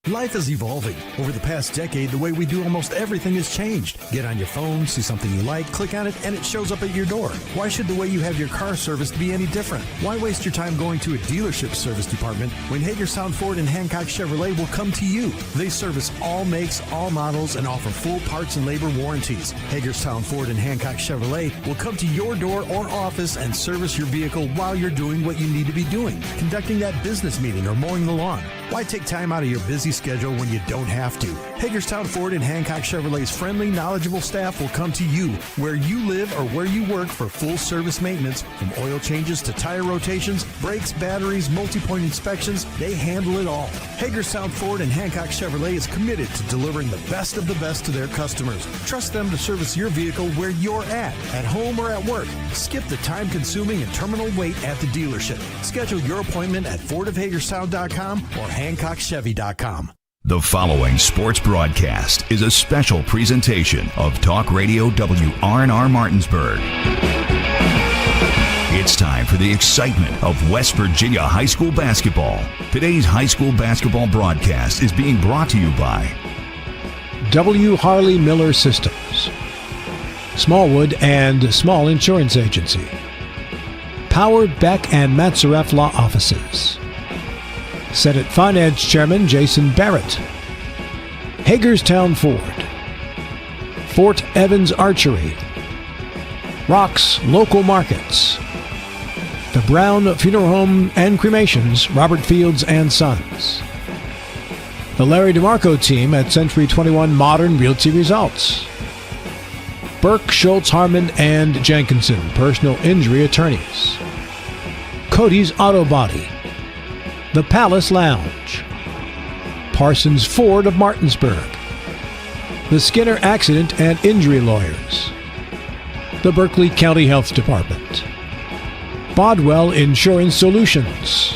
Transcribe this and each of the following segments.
Life is evolving. Over the past decade, the way we do almost everything has changed. Get on your phone, see something you like, click on it, and it shows up at your door. Why should the way you have your car serviced be any different? Why waste your time going to a dealership service department when Hagerstown Ford and Hancock Chevrolet will come to you? They service all makes, all models, and offer full parts and labor warranties. Hagerstown Ford and Hancock Chevrolet will come to your door or office and service your vehicle while you're doing what you need to be doing, conducting that business meeting or mowing the lawn. Why take time out of your busy schedule when you don't have to? Hagerstown Ford and Hancock Chevrolet's friendly, knowledgeable staff will come to you where you live or where you work for full service maintenance, from oil changes to tire rotations, brakes, batteries, multi-point inspections. They handle it all. Hagerstown Ford and Hancock Chevrolet is committed to delivering the best of the best to their customers. Trust them to service your vehicle where you're at home or at work. Skip the time-consuming and terminal wait at the dealership. Schedule your appointment at fordofhagerstown.com or hancockchevy.com. The following sports broadcast is a special presentation of Talk Radio WRNR Martinsburg. It's time for the excitement of West Virginia high school basketball. Today's high school basketball broadcast is being brought to you by W. Harley Miller Systems, Smallwood and Small Insurance Agency, Powered Beck and Matzaref Law Offices, Senate Finance Chairman Jason Barrett, Hagerstown Ford, Fort Evans Archery, Rocks Local Markets, the Brown Funeral Home and Cremations, Robert Fields and Sons, the Larry DeMarco team at Century 21 Modern Realty Results, Burke, Schultz, Harmon, and Jenkinson, personal injury attorneys, Cody's Auto Body, the Palace Lounge, Parsons Ford of Martinsburg, the Skinner Accident and Injury Lawyers, the Berkeley County Health Department, Bodwell Insurance Solutions,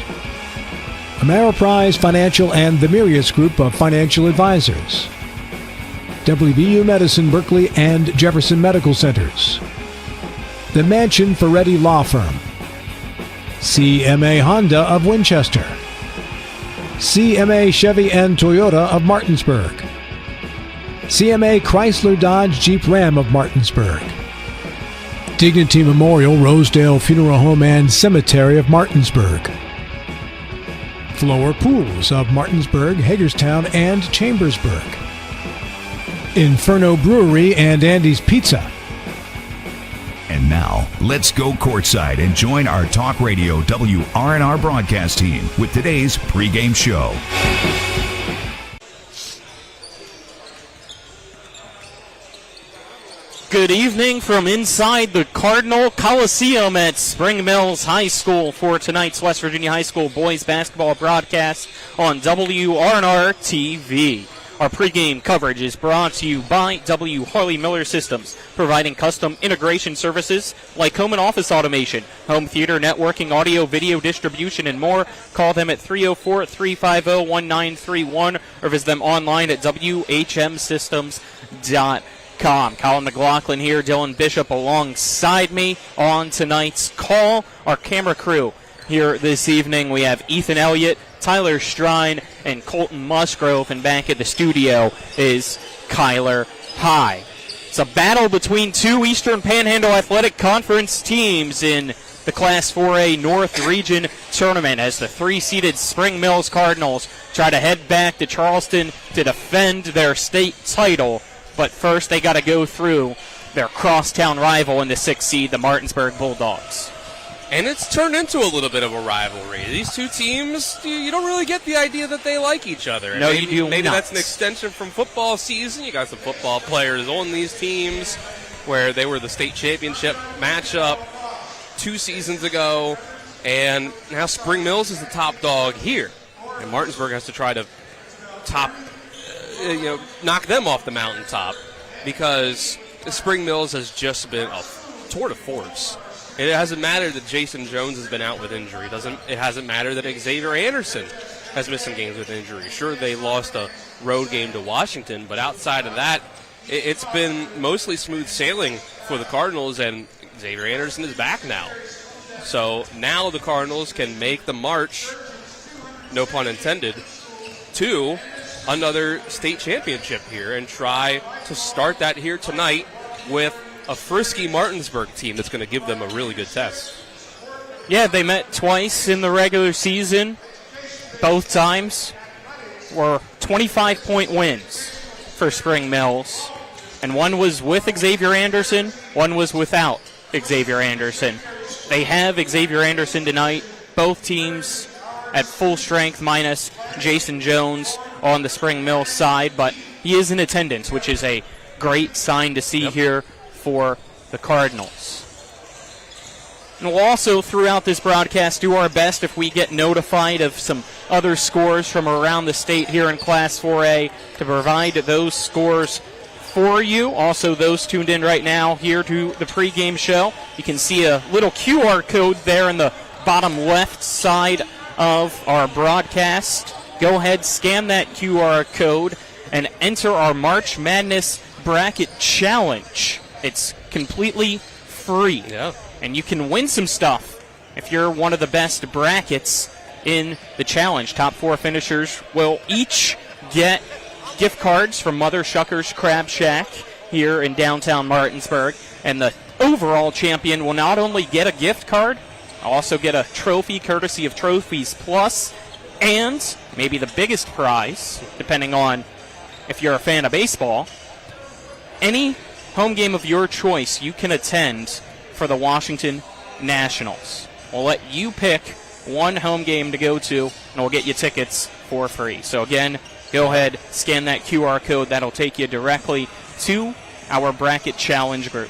Ameriprise Financial and the Mirius Group of Financial Advisors, WVU Medicine Berkeley and Jefferson Medical Centers, the Mansion Ferretti Law Firm, CMA Honda of Winchester, CMA Chevy and Toyota of Martinsburg, CMA Chrysler Dodge Jeep Ram of Martinsburg, Dignity Memorial Rosedale Funeral Home and Cemetery of Martinsburg, Floor Pools of Martinsburg, Hagerstown, and Chambersburg, Inferno Brewery and Andy's Pizza. And now, let's go courtside and join our Talk Radio WRNR broadcast team with today's pregame show. Good evening from inside the Cardinal Coliseum at Spring Mills High School for tonight's West Virginia High School boys basketball broadcast on WRNR TV. Our pregame coverage is brought to you by W. Harley Miller Systems, providing custom integration services like home and office automation, home theater, networking, audio, video distribution, and more. Call them at 304-350-1931 or visit them online at whmsystems.com. Colin McLaughlin here, Dylan Bishop alongside me on tonight's call. Our camera crew here this evening, we have Ethan Elliott, Tyler Strine, and Colton Musgrove, and back at the studio is Kyler High. It's a battle between two Eastern Panhandle Athletic Conference teams in the Class 4A North Region Tournament as the three-seeded Spring Mills Cardinals try to head back to Charleston to defend their state title. But first they got to go through their crosstown rival in the 6th seed, the Martinsburg Bulldogs. And it's turned into a little bit of a rivalry. These two teams, you don't really get the idea that they like each other. No, you do Maybe not. That's an extension from football season. You got some football players on these teams where they were the state championship matchup 2 seasons ago, and now Spring Mills is the top dog here. And Martinsburg has to try to knock them off the mountaintop because Spring Mills has just been a tour de force. It hasn't mattered that Jason Jones has been out with injury. It hasn't mattered that Xavier Anderson has missed some games with injury. Sure, they lost a road game to Washington, but outside of that, it's been mostly smooth sailing for the Cardinals, and Xavier Anderson is back now. So now the Cardinals can make the march, no pun intended, to another state championship here and try to start that here tonight with a frisky Martinsburg team that's going to give them a really good test. Yeah, they met twice in the regular season. Both times were 25-point wins for Spring Mills. And one was with Xavier Anderson, one was without Xavier Anderson. They have Xavier Anderson tonight. Both teams at full strength minus Jason Jones on the Spring Mills side, but he is in attendance, which is a great sign to see here for the Cardinals. And we'll also, throughout this broadcast, do our best if we get notified of some other scores from around the state here in Class 4A to provide those scores for you. Also, those tuned in right now here to the pregame show, you can see a little QR code there in the bottom left side of our broadcast. Go ahead, scan that QR code, and enter our March Madness Bracket Challenge. It's completely free. Yeah. And you can win some stuff if you're one of the best brackets in the challenge. Top 4 finishers will each get gift cards from Mother Shucker's Crab Shack here in downtown Martinsburg. And the overall champion will not only get a gift card, also get a trophy courtesy of Trophies Plus, and maybe the biggest prize, depending on if you're a fan of baseball, any home game of your choice you can attend for the Washington Nationals. We'll let you pick one home game to go to, and we'll get you tickets for free. So again, go ahead, scan that QR code. That'll take you directly to our bracket challenge group.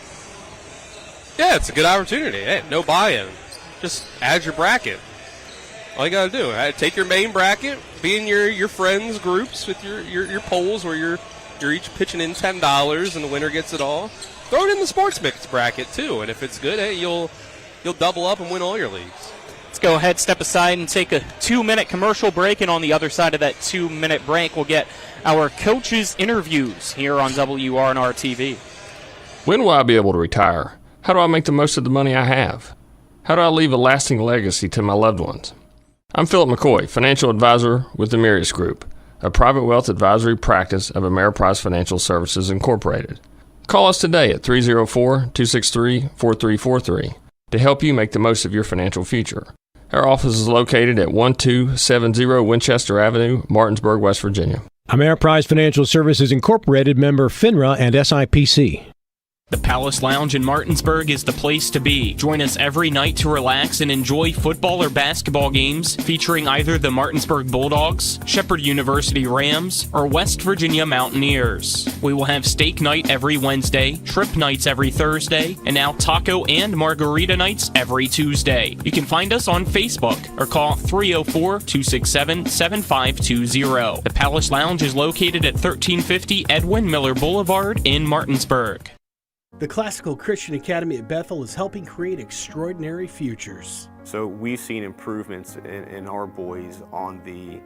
Yeah, it's a good opportunity. Hey, no buy-in. Just add your bracket. All you got to do, take your main bracket, be in your friends' groups with your polls where you're each pitching in $10 and the winner gets it all. Throw it in the sports mix bracket too, and if it's good, hey, you'll double up and win all your leagues. Let's go ahead, step aside, and take a 2-minute commercial break, and on the other side of that 2-minute break, we'll get our coaches' interviews here on WRNR TV. When will I be able to retire? How do I make the most of the money I have? How do I leave a lasting legacy to my loved ones? I'm Philip McCoy, financial advisor with the Mirius Group, a private wealth advisory practice of Ameriprise Financial Services Incorporated. Call us today at 304-263-4343 to help you make the most of your financial future. Our office is located at 1270 Winchester Avenue, Martinsburg, West Virginia. Ameriprise Financial Services Incorporated, member FINRA and SIPC. The Palace Lounge in Martinsburg is the place to be. Join us every night to relax and enjoy football or basketball games featuring either the Martinsburg Bulldogs, Shepherd University Rams, or West Virginia Mountaineers. We will have steak night every Wednesday, trip nights every Thursday, and now taco and margarita nights every Tuesday. You can find us on Facebook or call 304-267-7520. The Palace Lounge is located at 1350 Edwin Miller Boulevard in Martinsburg. The Classical Christian Academy at Bethel is helping create extraordinary futures. So we've seen improvements in our boys on the,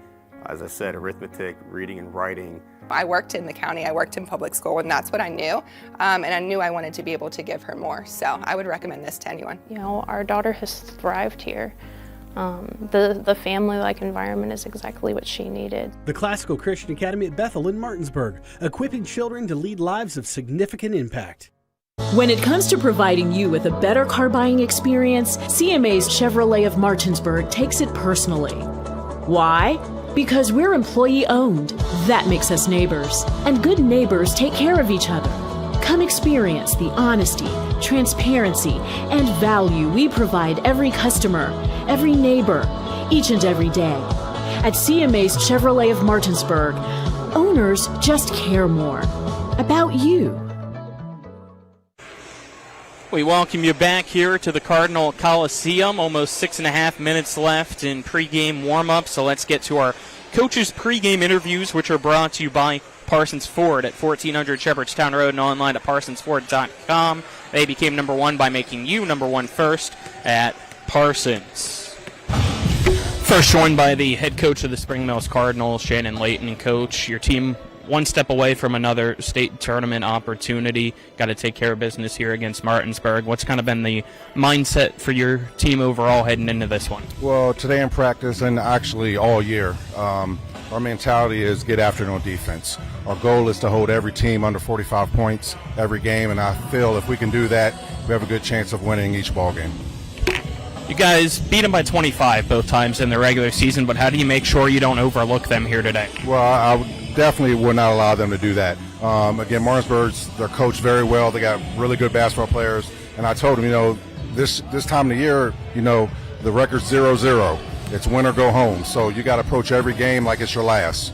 as I said, arithmetic, reading and writing. I worked in the county, I worked in public school, and that's what I knew. And I knew I wanted to be able to give her more. So I would recommend this to anyone. You know, our daughter has thrived here. The family-like environment is exactly what she needed. The Classical Christian Academy at Bethel in Martinsburg, equipping children to lead lives of significant impact. When it comes to providing you with a better car buying experience, CMA's Chevrolet of Martinsburg takes it personally. Why? Because we're employee-owned. That makes us neighbors. And good neighbors take care of each other. Come experience the honesty, transparency, and value we provide every customer, every neighbor, each and every day. At CMA's Chevrolet of Martinsburg, owners just care more about you. We welcome you back here to the Cardinal Coliseum. Almost 6.5 minutes left in pregame warm-up, so let's get to our coaches' pregame interviews, which are brought to you by Parsons Ford at 1400 Shepherdstown Road and online at parsonsford.com. They became number one by making you number one first at Parsons. First joined by the head coach of the Spring Mills Cardinals, Shannon Layton. Coach, your team one step away from another state tournament opportunity. Got to take care of business here against Martinsburg. What's kind of been the mindset for your team overall heading into this one? Well, today in practice and actually all year, our mentality is get after it on defense. Our goal is to hold every team under 45 points every game, and I feel if we can do that, we have a good chance of winning each ball game. You guys beat them by 25 both times in the regular season, but how do you make sure you don't overlook them here today? Well, I definitely would not allow them to do that. Again, Martinsburg's, they're coached very well. They got really good basketball players, and I told them, this time of the year, the record's 0-0. It's win or go home, so you got to approach every game like it's your last.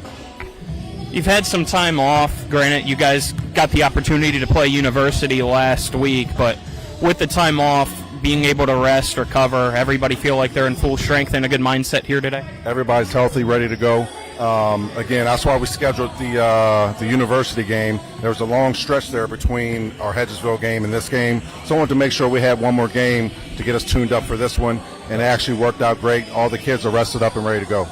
You've had some time off. Granted, you guys got the opportunity to play University last week, but with the time off, being able to rest, recover, everybody feel like they're in full strength and a good mindset here today? Everybody's healthy, ready to go. Again, that's why we scheduled the University game. There was a long stretch there between our Hedgesville game and this game, so I wanted to make sure we had one more game to get us tuned up for this one, and it actually worked out great. All the kids are rested up and ready to go.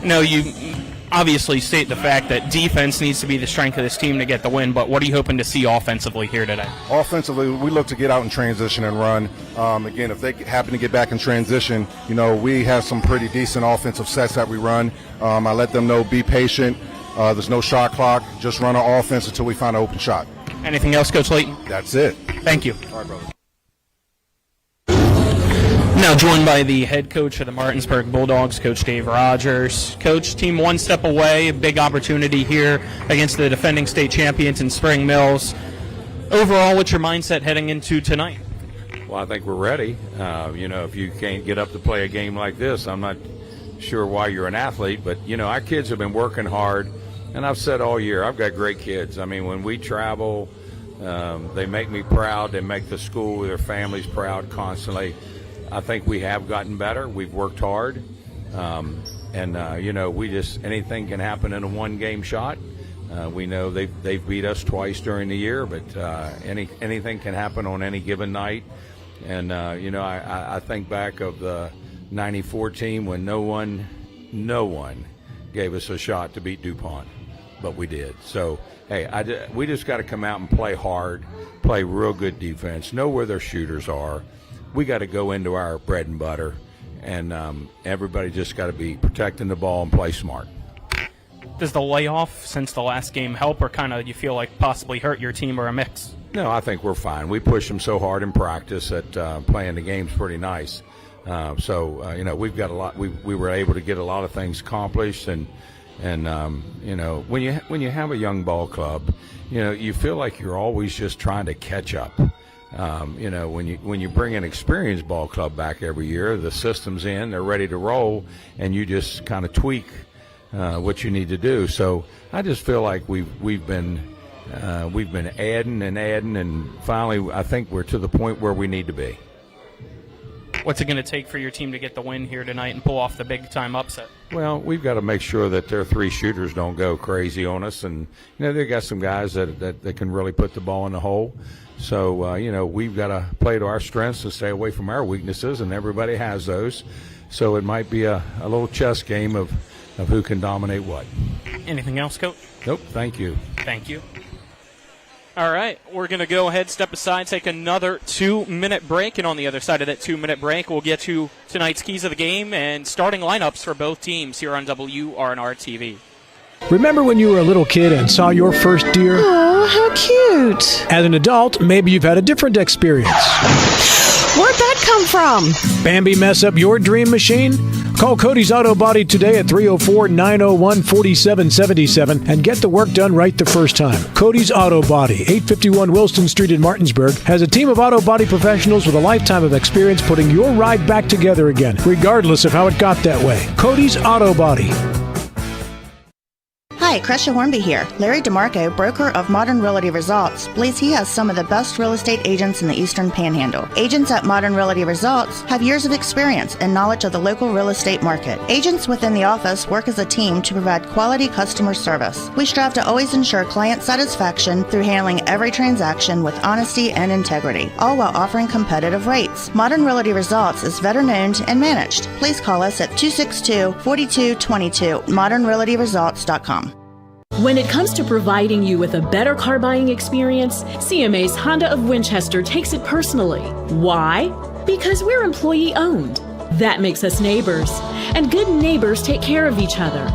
You obviously state the fact that defense needs to be the strength of this team to get the win, but what are you hoping to see offensively here today? Offensively, we look to get out in transition and run. Again, if they happen to get back in transition, we have some pretty decent offensive sets that we run. I let them know, be patient. There's no shot clock. Just run our offense until we find an open shot. Anything else, Coach Layton? That's it. Thank you. All right, brother. Now joined by the head coach of the Martinsburg Bulldogs, Coach Dave Rogers. Coach, team one step away, big opportunity here against the defending state champions in Spring Mills. Overall, what's your mindset heading into tonight? Well, I think we're ready. If you can't get up to play a game like this, I'm not sure why you're an athlete, but, our kids have been working hard, and I've said all year, I've got great kids. I mean, when we travel, they make me proud. They make the school, their families proud constantly. I think we have gotten better. We've worked hard. We just, anything can happen in a one-game shot. We know they've beat us twice during the year, but anything can happen on any given night. And, I think back of the 94 team when no one gave us a shot to beat DuPont, but we did. So, hey, we just got to come out and play hard, play real good defense, know where their shooters are. We got to go into our bread and butter, and everybody just got to be protecting the ball and play smart. Does the layoff since the last game help, or kind of you feel like possibly hurt your team, or a mix? No, I think we're fine. We pushed them so hard in practice that playing the game's pretty nice. We've got a lot. We were able to get a lot of things accomplished, and when you have a young ball club, you feel like you're always just trying to catch up. When you bring an experienced ball club back every year, the system's in, they're ready to roll, and you just kind of tweak what you need to do. So I just feel like we've been adding, and finally I think we're to the point where we need to be. What's it going to take for your team to get the win here tonight and pull off the big-time upset? Well, we've got to make sure that their three shooters don't go crazy on us, and they've got some guys that can really put the ball in the hole. So, we've got to play to our strengths and stay away from our weaknesses, and everybody has those. So it might be a little chess game of who can dominate what. Anything else, Coach? Nope, thank you. Thank you. All right, we're going to go ahead, step aside, take another 2-minute break, and on the other side of that 2-minute break, we'll get to tonight's keys of the game and starting lineups for both teams here on WRNR TV. Remember when you were a little kid and saw your first deer? Oh, how cute. As an adult, maybe you've had a different experience. Where'd that come from? Bambi mess up your dream machine? Call Cody's Auto Body today at 304-901-4777 and get the work done right the first time. Cody's Auto Body, 851 Wilston Street in Martinsburg, has a team of auto body professionals with a lifetime of experience putting your ride back together again, regardless of how it got that way. Cody's Auto Body. Hi, Crescia Hornby here. Larry DeMarco, broker of Modern Realty Results, believes he has some of the best real estate agents in the Eastern Panhandle. Agents at Modern Realty Results have years of experience and knowledge of the local real estate market. Agents within the office work as a team to provide quality customer service. We strive to always ensure client satisfaction through handling every transaction with honesty and integrity, all while offering competitive rates. Modern Realty Results is veteran-owned and managed. Please call us at 262-4222, modernrealtyresults.com. When it comes to providing you with a better car buying experience, CMA's Honda of Winchester takes it personally. Why? Because we're employee owned. That makes us neighbors, and good neighbors take care of each other.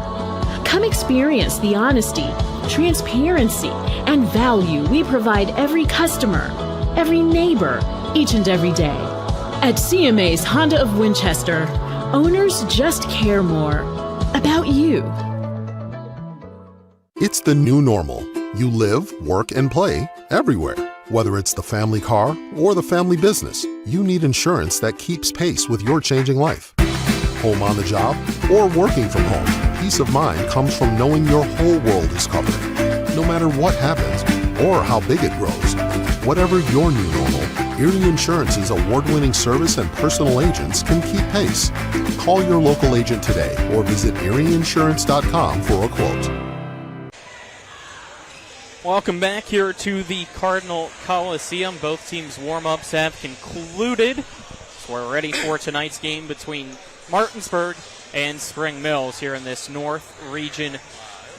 Come experience the honesty, transparency, and value we provide every customer, every neighbor, each and every day. At CMA's Honda of Winchester, owners just care more about you. It's the new normal. You live, work, and play everywhere. Whether it's the family car or the family business, you need insurance that keeps pace with your changing life. Home on the job or working from home, peace of mind comes from knowing your whole world is covered. No matter what happens or how big it grows, whatever your new normal, Erie Insurance's award-winning service and personal agents can keep pace. Call your local agent today or visit erieinsurance.com for a quote. Welcome back here to the Cardinal Coliseum. Both teams' warm-ups have concluded. So we're ready for tonight's game between Martinsburg and Spring Mills here in this North Region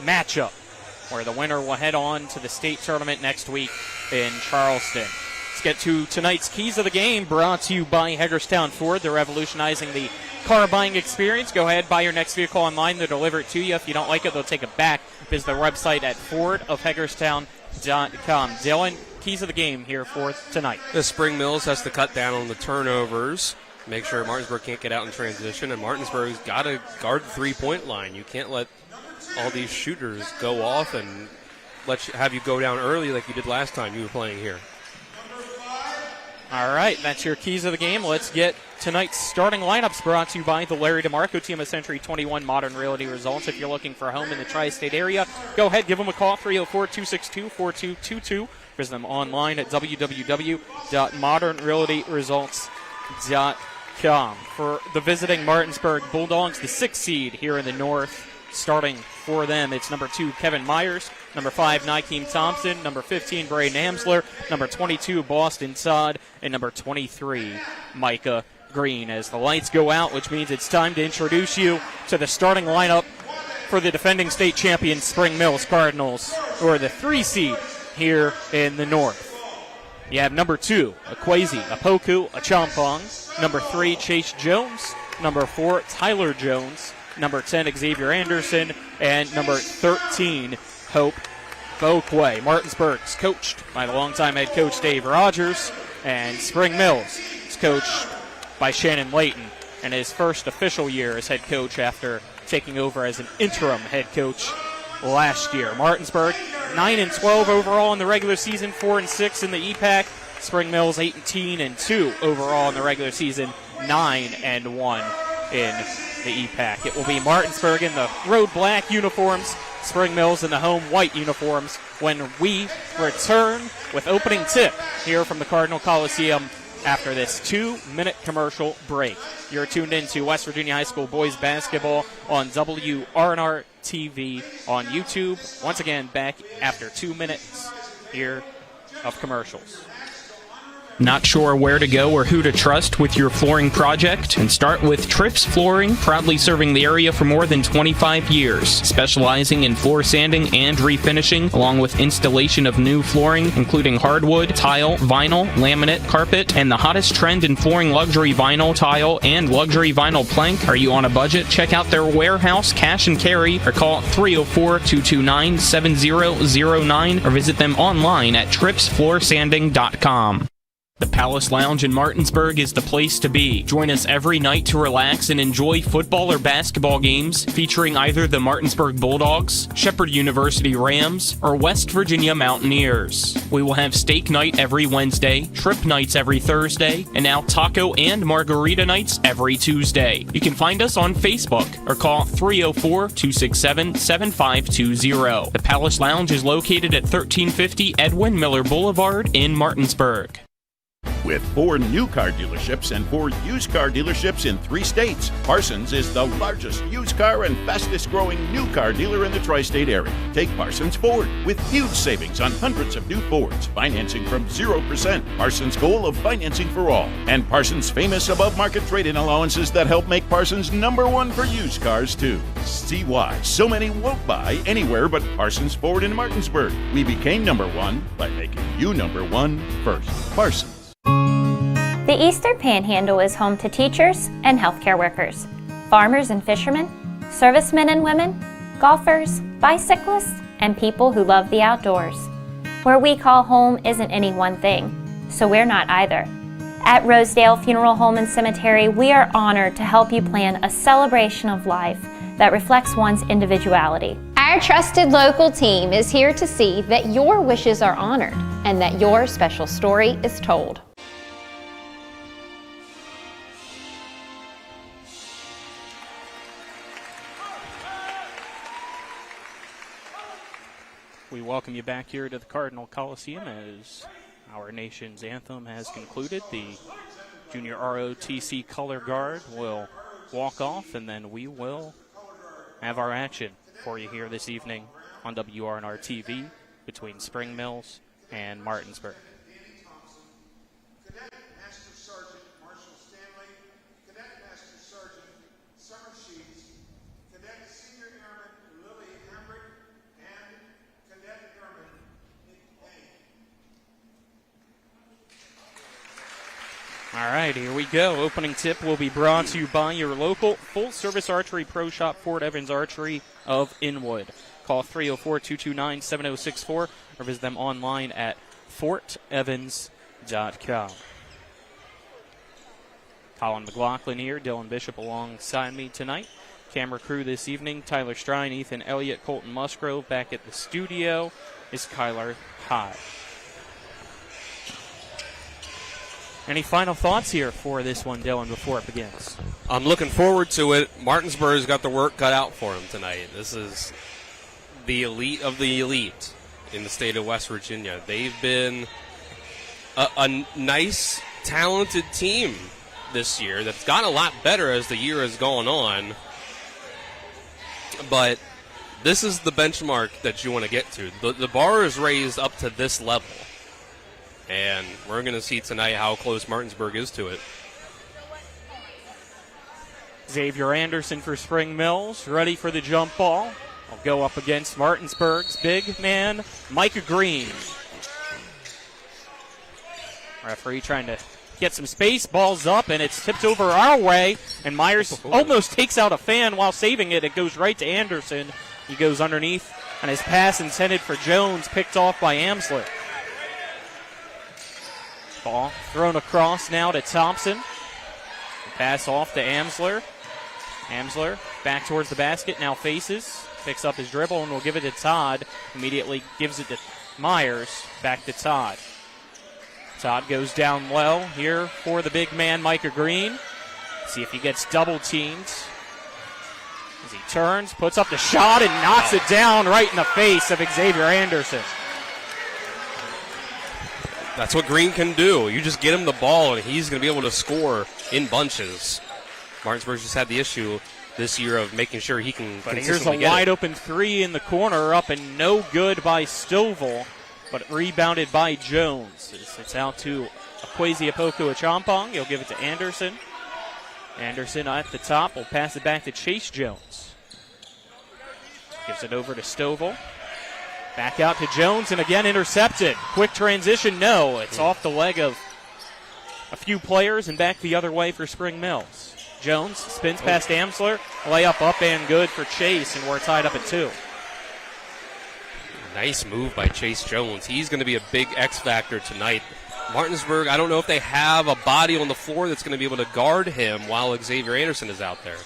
matchup, where the winner will head on to the state tournament next week in Charleston. Let's get to tonight's keys of the game, brought to you by Hagerstown Ford. They're revolutionizing the car buying experience. Go ahead, buy your next vehicle online. They'll deliver it to you. If you don't like it, they'll take it back. Visit their website at fordofhagerstown.com. Dylan, keys of the game here for tonight. The Spring Mills has to cut down on the turnovers, make sure Martinsburg can't get out in transition, and Martinsburg's got to guard the three-point line. You can't let all these shooters go off and have you go down early like you did last time you were playing here. All right, that's your keys of the game. Let's get tonight's starting lineups, brought to you by the Larry DeMarco team of Century 21 Modern Realty Results. If you're looking for a home in the tri-state area, go ahead, give them a call, 304-262-4222. Visit them online at www.modernrealtyresults.com. For the visiting Martinsburg Bulldogs, the 6th seed here in the North, starting for them, it's number 2, Kevin Myers, number 5, Nykeem Thompson, number 15, Braden Amsler, number 22, Boston Todd, and number 23, Micah Green. As the lights go out, which means it's time to introduce you to the starting lineup for the defending state champion Spring Mills Cardinals, who are the 3 seed here in the North. You have number 2, Akwesi Apoku Achampong, number 3, Chase Jones, number 4, Tyler Jones, number 10, Xavier Anderson, and number 13, Hope Bokwe. Martinsburg's coached by the longtime head coach Dave Rogers, and Spring Mills is coached by Shannon Layton in his first official year as head coach after taking over as an interim head coach last year. Martinsburg 9-12 overall in the regular season, 4-6 in the EPAC. Spring Mills 18-2 overall in the regular season, 9-1 in the EPAC. It will be Martinsburg in the road black uniforms, Spring Mills in the home white uniforms when we return with opening tip here from the Cardinal Coliseum after this 2-minute commercial break. You're tuned in to West Virginia High School boys basketball on WRNR TV on YouTube. Once again, back after 2 minutes here of commercials. Not sure where to go or who to trust with your flooring project? And start with Trips Flooring, proudly serving the area for more than 25 years, specializing in floor sanding and refinishing, along with installation of new flooring, including hardwood, tile, vinyl, laminate, carpet, and the hottest trend in flooring, luxury vinyl, tile, and luxury vinyl plank. Are you on a budget? Check out their warehouse, cash and carry, or call 304-229-7009, or visit them online at tripsfloorsanding.com. The Palace Lounge in Martinsburg is the place to be. Join us every night to relax and enjoy football or basketball games featuring either the Martinsburg Bulldogs, Shepherd University Rams, or West Virginia Mountaineers. We will have steak night every Wednesday, trip nights every Thursday, and now taco and margarita nights every Tuesday. You can find us on Facebook or call 304-267-7520. The Palace Lounge is located at 1350 Edwin Miller Boulevard in Martinsburg. With 4 new car dealerships and 4 used car dealerships in 3 states, Parsons is the largest used car and fastest growing new car dealer in the tri-state area. Take Parsons Ford with huge savings on hundreds of new Fords, financing from 0%. Parsons' goal of financing for all. And Parsons' famous above-market trade-in allowances that help make Parsons #1 for used cars, too. See why so many won't buy anywhere but Parsons Ford in Martinsburg. We became #1 by making you #1 first. Parsons. The Eastern Panhandle is home to teachers and healthcare workers, farmers and fishermen, servicemen and women, golfers, bicyclists, and people who love the outdoors. Where we call home isn't any one thing, so we're not either. At Rosedale Funeral Home and Cemetery, we are honored to help you plan a celebration of life that reflects one's individuality. Our trusted local team is here to see that your wishes are honored and that your special story is told. We welcome you back here to the Cardinal Coliseum as our nation's anthem has concluded. The junior ROTC color guard will walk off, and then we will have our action for you here this evening on WRNR TV between Spring Mills and Martinsburg. All right, here we go. Opening tip will be brought to you by your local full-service archery pro shop, Fort Evans Archery of Inwood. Call 304-229-7064 or visit them online at fortevans.com. Colin McLaughlin here, Dylan Bishop alongside me tonight. Camera crew this evening, Tyler Strine, Ethan Elliott, Colton Musgrove. Back at the studio is Kyler High. Any final thoughts here for this one, Dylan, before it begins? I'm looking forward to it. Martinsburg's got the work cut out for him tonight. This is the elite of the elite in the state of West Virginia. They've been a nice, talented team this year that's gotten a lot better as the year has gone on. But this is the benchmark that you want to get to. The bar is raised up to this level. And we're going to see tonight how close Martinsburg is to it. Xavier Anderson for Spring Mills, ready for the jump ball. Will go up against Martinsburg's big man, Micah Green. Referee trying to get some space, ball's up, and it's tipped over our way. And Myers almost takes out a fan while saving it. It goes right to Anderson. He goes underneath, and his pass intended for Jones picked off by Amsler. Ball thrown across now to Thompson. Pass off to Amsler. Amsler back towards the basket, now faces. Picks up his dribble and will give it to Todd. Immediately gives it to Myers. Back to Todd. Todd goes down low here for the big man, Micah Green. See if he gets double teamed. As he turns, puts up the shot and knocks it down right in the face of Xavier Anderson. That's what Green can do. You just get him the ball, and he's going to be able to score in bunches. Martinsburg just had the issue this year of making sure he can But consistently here's a get it. wide-open three in the corner, up and no good by Stovall, but rebounded by Jones. It's out to Akwesi Apoku-Achampong. He'll give it to Anderson. Anderson at the top will pass it back to Chase Jones. Gives it over to Stovall. Back out to Jones, and again intercepted. Quick transition, no. It's off the leg of a few players and back the other way for Spring Mills. Jones spins past Amsler. Layup up and good for Chase, and we're tied up at 2. Nice move by Chase Jones. He's going to be a big X factor tonight. Martinsburg, I don't know if they have a body on the floor that's going to be able to guard him while Xavier Anderson is out there.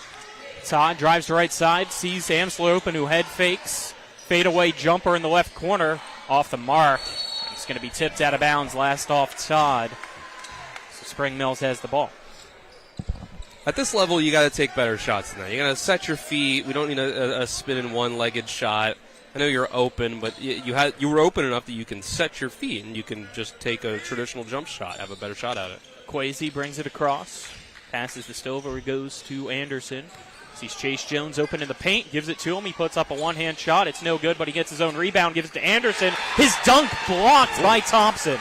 Todd drives to right side, sees Amsler open, who head fakes. Fadeaway jumper in the left corner, off the mark. It's going to be tipped out of bounds, last off Todd. So Spring Mills has the ball. At this level, you got to take better shots than that. You got to set your feet. We don't need a spinning one-legged shot. I know you're open, but you were open enough that you can set your feet and you can just take a traditional jump shot, have a better shot at it. Kwesi brings it across, passes to Stover, goes to Anderson. Sees Chase Jones open in the paint, gives it to him. He puts up a one-hand shot. It's no good, but he gets his own rebound, gives it to Anderson. His dunk blocked by Thompson.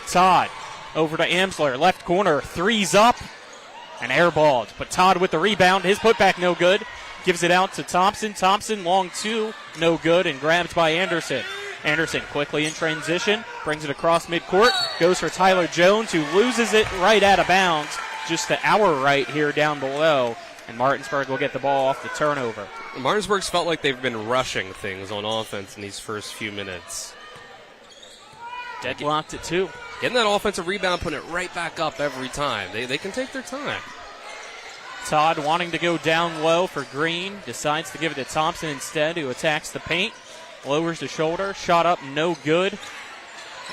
Todd over to Amsler, left corner, threes up, and airballed. But Todd with the rebound, his putback no good. Gives it out to Thompson. Thompson, long two, no good, and grabbed by Anderson. Anderson quickly in transition, brings it across midcourt, goes for Tyler Jones, who loses it right out of bounds, just to our right here down below. And Martinsburg will get the ball off the turnover. Martinsburg's felt like they've been rushing things on offense in these first few minutes. Deadlocked at 2. Getting that offensive rebound, putting it right back up every time. They can take their time. Todd wanting to go down low for Green. Decides to give it to Thompson instead, who attacks the paint. Lowers the shoulder. Shot up, no good.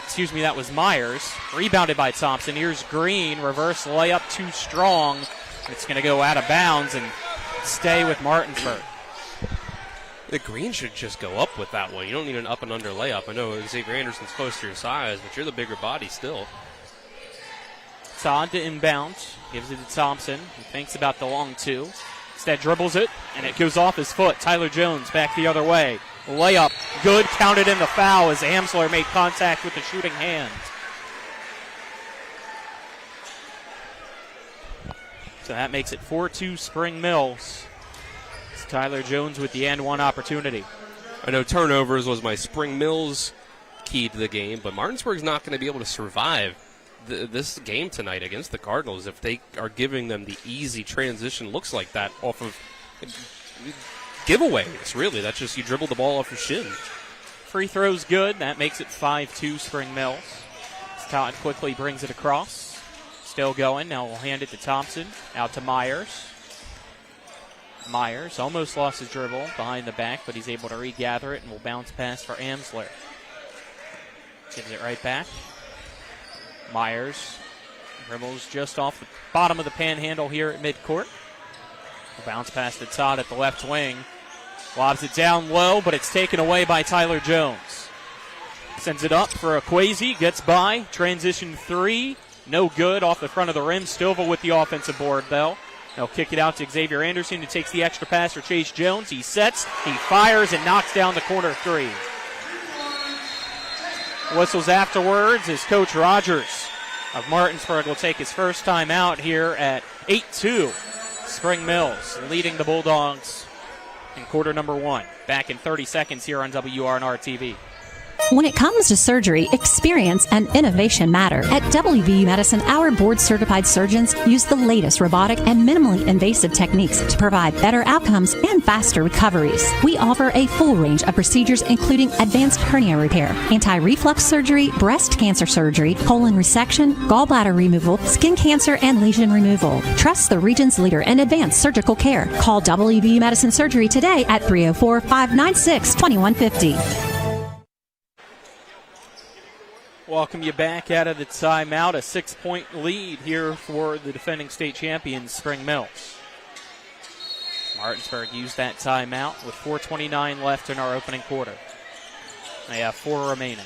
Excuse me, that was Myers. Rebounded by Thompson. Here's Green. Reverse layup, too strong. It's going to go out of bounds and stay with Martinsburg. The Green should just go up with that one. You don't need an up and under layup. I know Xavier Anderson's close to your size, but you're the bigger body still. Todd to inbound. Gives it to Thompson. He thinks about the long two. Instead dribbles it, and it goes off his foot. Tyler Jones back the other way. Layup, good. Counted in the foul as Amsler made contact with the shooting hand. So that makes it 4-2 Spring Mills. It's Tyler Jones with the and one opportunity. I know turnovers was my Spring Mills key to the game, but Martinsburg's not going to be able to survive this game tonight against the Cardinals if they are giving them the easy transition looks like that off of giveaways, really. That's just you dribble the ball off your shin. Free throw's good. That makes it 5-2 Spring Mills. Todd quickly brings it across. Still going. Now we'll hand it to Thompson. Out to Myers. Myers almost lost his dribble behind the back, but he's able to regather it and will bounce pass for Amsler. Gives it right back. Myers dribbles just off the bottom of the panhandle here at midcourt. Bounce pass to Todd at the left wing. Lobs it down low, but it's taken away by Tyler Jones. Sends it up for a Kwesi. Gets by. Transition three. No good off the front of the rim. Stovall with the offensive board, though. They'll kick it out to Xavier Anderson, who takes the extra pass for Chase Jones. He sets, he fires, and knocks down the corner three. Whistles afterwards as Coach Rogers of Martinsburg will take his first time out here at 8-2. Spring Mills leading the Bulldogs in quarter number 1. Back in 30 seconds here on WRNR TV. When it comes to surgery, experience and innovation matter. At WVU Medicine, our board-certified surgeons use the latest robotic and minimally invasive techniques to provide better outcomes and faster recoveries. We offer a full range of procedures, including advanced hernia repair, anti-reflux surgery, breast cancer surgery, colon resection, gallbladder removal, skin cancer, and lesion removal. Trust the region's leader in advanced surgical care. Call WVU Medicine Surgery today at 304-596-2150. Welcome you back out of the timeout. A 6-point lead here for the defending state champions, Spring Mills. Martinsburg used that timeout with 4:29 left in our opening quarter. They have 4 remaining.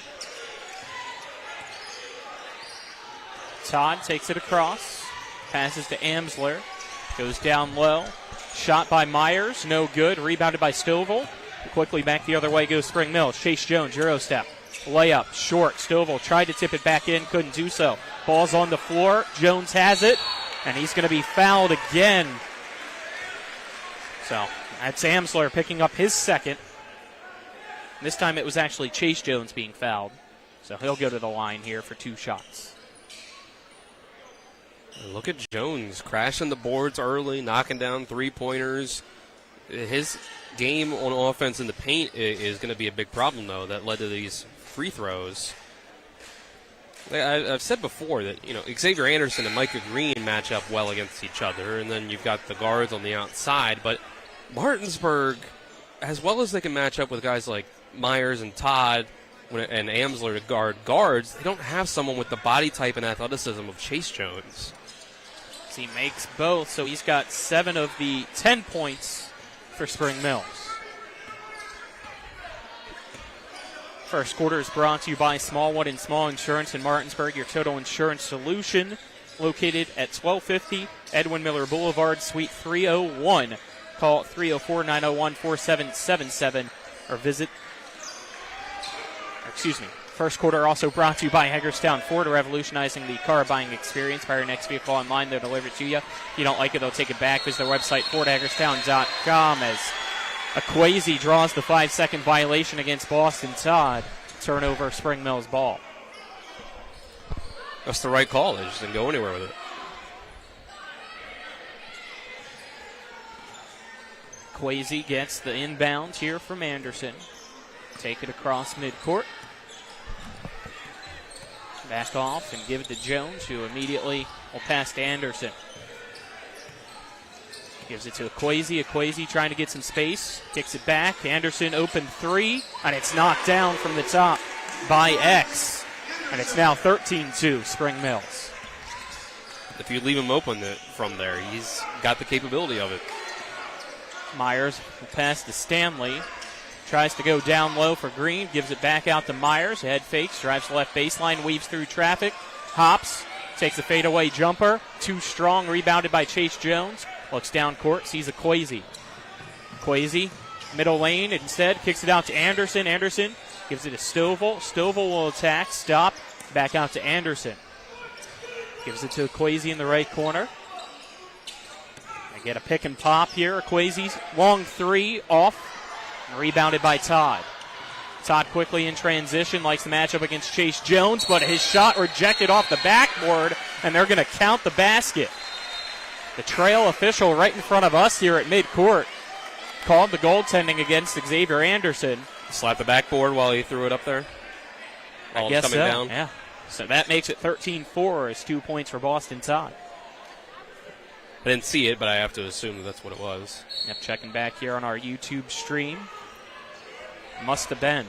Todd takes it across, passes to Amsler, goes down low. Shot by Myers, no good. Rebounded by Stovall. Quickly back the other way goes Spring Mills. Chase Jones, Euro step. Layup, short. Stovall tried to tip it back in, couldn't do so. Ball's on the floor. Jones has it, and he's going to be fouled again. So that's Amsler picking up his second. This time it was actually Chase Jones being fouled. So he'll go to the line here for 2 shots. Look at Jones crashing the boards early, knocking down 3-pointers. His game on offense in the paint is going to be a big problem, though, that led to these free throws. I've said before that, Xavier Anderson and Micah Green match up well against each other, and then you've got the guards on the outside. But Martinsburg, as well as they can match up with guys like Myers and Todd and Amsler to guard guards, they don't have someone with the body type and athleticism of Chase Jones. He makes both, so he's got 7 of the 10 points for Spring Mills. First quarter is brought to you by Smallwood and Small Insurance in Martinsburg, your total insurance solution, located at 1250 Edwin Miller Boulevard, Suite 301. Call 304-901-4777 or visit, First quarter also brought to you by Hagerstown Ford, revolutionizing the car buying experience. Buy your next vehicle online, they'll deliver it to you. If you don't like it, they'll take it back. Visit their website, FordHagerstown.com, as Akwesi draws the 5-second violation against Boston Todd. Turnover, Spring Mills ball. That's the right call. They just didn't go anywhere with it. Akwesi gets the inbound here from Anderson. Take it across midcourt. Back off and give it to Jones, who immediately will pass to Anderson. Gives it to Akwesi. Akwesi trying to get some space. Kicks it back. Anderson open three, and it's knocked down from the top by X. And it's now 13-2, Spring Mills. If you leave him open from there, he's got the capability of it. Myers will pass to Stanley. Tries to go down low for Green. Gives it back out to Myers. Head fakes. Drives the left baseline. Weaves through traffic. Hops. Takes a fadeaway jumper. Too strong. Rebounded by Chase Jones. Looks down court. Sees Akwesi. Akwesi. Middle lane. Instead kicks it out to Anderson. Anderson gives it to Stovall. Stovall will attack. Stop. Back out to Anderson. Gives it to Akwesi in the right corner. They get a pick and pop here. Akwesi's long three off. Rebounded by Todd. Todd quickly in transition, likes the matchup against Chase Jones, but his shot rejected off the backboard, and they're going to count the basket. The trail official right in front of us here at midcourt called the goaltending against Xavier Anderson. Slap the backboard while he threw it up there? I guess so, down. Yeah. So that makes it 13-4 as 2 points for Boston Todd. I didn't see it, but I have to assume that's what it was. Yep, checking back here on our YouTube stream. Must have been.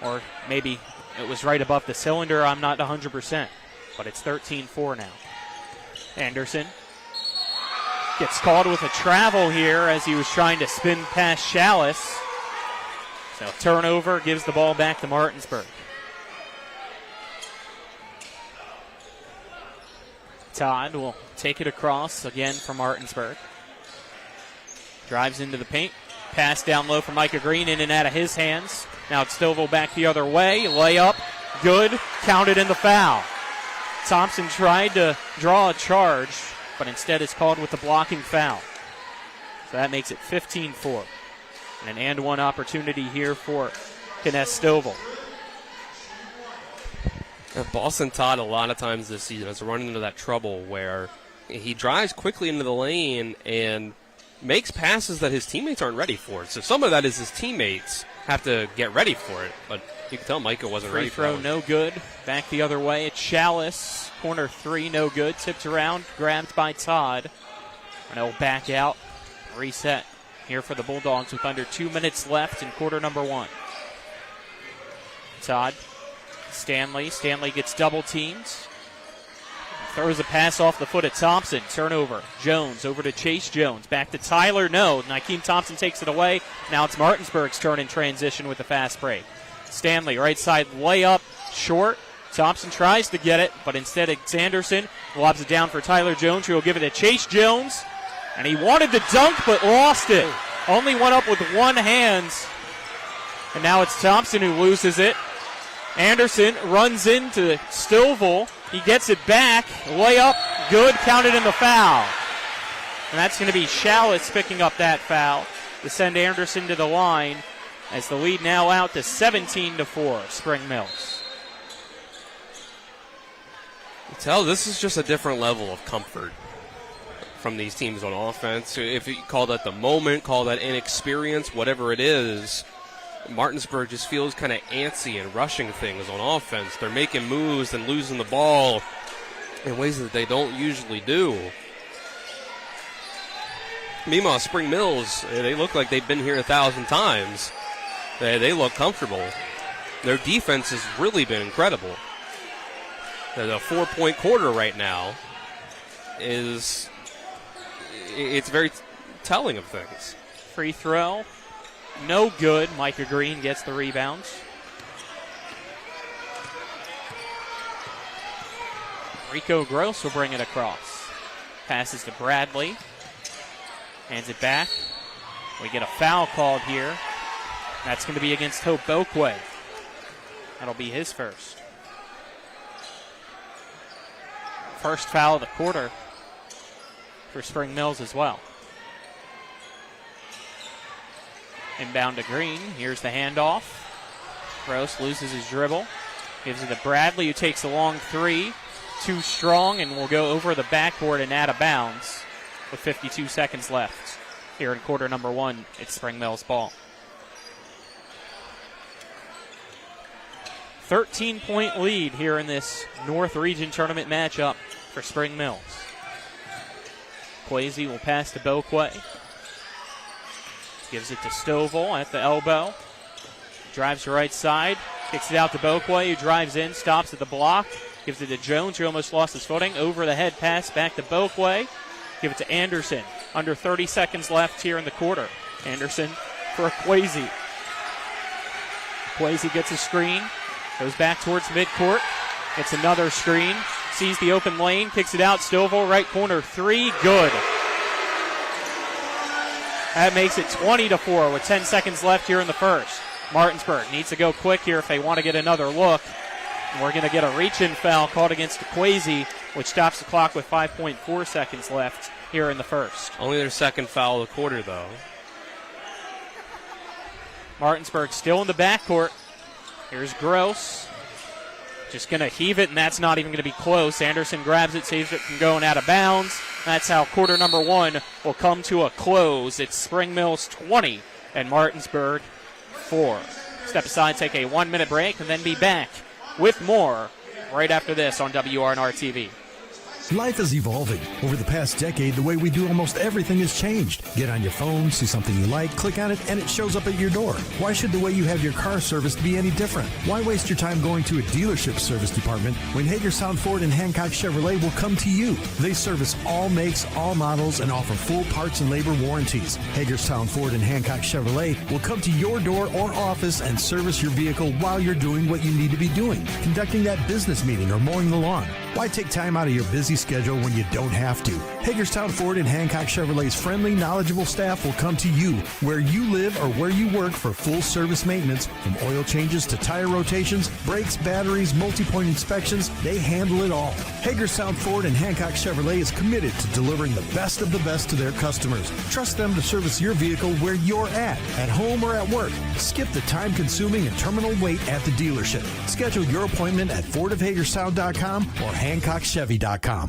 Or maybe it was right above the cylinder. I'm not 100%. But it's 13-4 now. Anderson gets called with a travel here as he was trying to spin past Chalice. So turnover, gives the ball back to Martinsburg. Todd will take it across again from Martinsburg. Drives into the paint. Pass down low for Micah Green, in and out of his hands. Now it's Stovall back the other way. Layup, good. Counted in the foul. Thompson tried to draw a charge, but instead is called with the blocking foul. So that makes it 15-4. And an and-one opportunity here for Kenneth Stovall. Boston Todd a lot of times this season has run into that trouble where he drives quickly into the lane and makes passes that his teammates aren't ready for. So some of that is his teammates have to get ready for it. But you can tell Micah wasn't ready for it. Free throw, no good. Back the other way. It's Chalice. Corner three, no good. Tipped around, grabbed by Todd. And he'll back out. Reset here for the Bulldogs with under 2 minutes left in quarter number one. Todd. Stanley. Stanley gets double teamed. Throws a pass off the foot of Thompson. Turnover. Jones over to Chase Jones. Back to Tyler. No. Nykeem Thompson takes it away. Now it's Martinsburg's turn in transition with the fast break. Stanley, right side layup. Short. Thompson tries to get it, but instead it's Anderson. Lobs it down for Tyler Jones, who will give it to Chase Jones. And he wanted to dunk, but lost it. Only went up with one hand. And now it's Thompson who loses it. Anderson runs into Stovall. He gets it back. Layup, good, counted in the foul. And that's going to be Chalice picking up that foul to send Anderson to the line as the lead now out to 17-4, Spring Mills. You tell this is just a different level of comfort from these teams on offense. If you call that the moment, call that inexperience, whatever it is, Martinsburg just feels kind of antsy and rushing things on offense. They're making moves and losing the ball in ways that they don't usually do. Meanwhile, Spring Mills, they look like they've been here 1,000 times. They look comfortable. Their defense has really been incredible. The 4-point quarter right now it's very telling of things. Free throw. No good. Micah Green gets the rebound. Rico Gross will bring it across. Passes to Bradley. Hands it back. We get a foul called here. That's going to be against Hope Boquay. That'll be his first. First foul of the quarter for Spring Mills as well. Inbound to Green. Here's the handoff. Gross loses his dribble. Gives it to Bradley, who takes a long three. Too strong, and will go over the backboard and out of bounds with 52 seconds left. Here in quarter number one, it's Spring Mills ball. 13-point lead here in this North Region Tournament matchup for Spring Mills. Quasi will pass to Boquay. Gives it to Stovall at the elbow. Drives to right side. Kicks it out to Boquay, who drives in, stops at the block. Gives it to Jones, who almost lost his footing. Over the head pass back to Boquay. Give it to Anderson. Under 30 seconds left here in the quarter. Anderson for Quasi. Quasi gets a screen. Goes back towards midcourt. Gets another screen. Sees the open lane. Kicks it out. Stovall, right corner. Three. Good. That makes it 20-4 with 10 seconds left here in the first. Martinsburg needs to go quick here if they want to get another look. And we're going to get a reach-in foul called against Quasi, which stops the clock with 5.4 seconds left here in the first. Only their second foul of the quarter, though. Martinsburg still in the backcourt. Here's Gross. Just going to heave it, and that's not even going to be close. Anderson grabs it, saves it from going out of bounds. That's how quarter number one will come to a close. It's Spring Mills 20 and Martinsburg 4. Step aside, take a 1-minute break, and then be back with more right after this on WRNR TV. Life is evolving. Over the past decade, the way we do almost everything has changed. Get on your phone, see something you like, click on it, and it shows up at your door. Why should the way you have your car serviced be any different? Why waste your time going to a dealership service department when Hagerstown Ford and Hancock Chevrolet will come to you? They service all makes, all models, and offer full parts and labor warranties. Hagerstown Ford and Hancock Chevrolet will come to your door or office and service your vehicle while you're doing what you need to be doing, conducting that business meeting or mowing the lawn. Why take time out of your busy schedule when you don't have to? Hagerstown Ford and Hancock Chevrolet's friendly, knowledgeable staff will come to you where you live or where you work for full service maintenance, from oil changes to tire rotations, brakes, batteries, multi-point inspections. They handle it all. Hagerstown Ford and Hancock Chevrolet is committed to delivering the best of the best to their customers. Trust them to service your vehicle where you're at home or at work. Skip the time-consuming and terminal wait at the dealership. Schedule your appointment at FordofHagerstown.com or HancockChevy.com.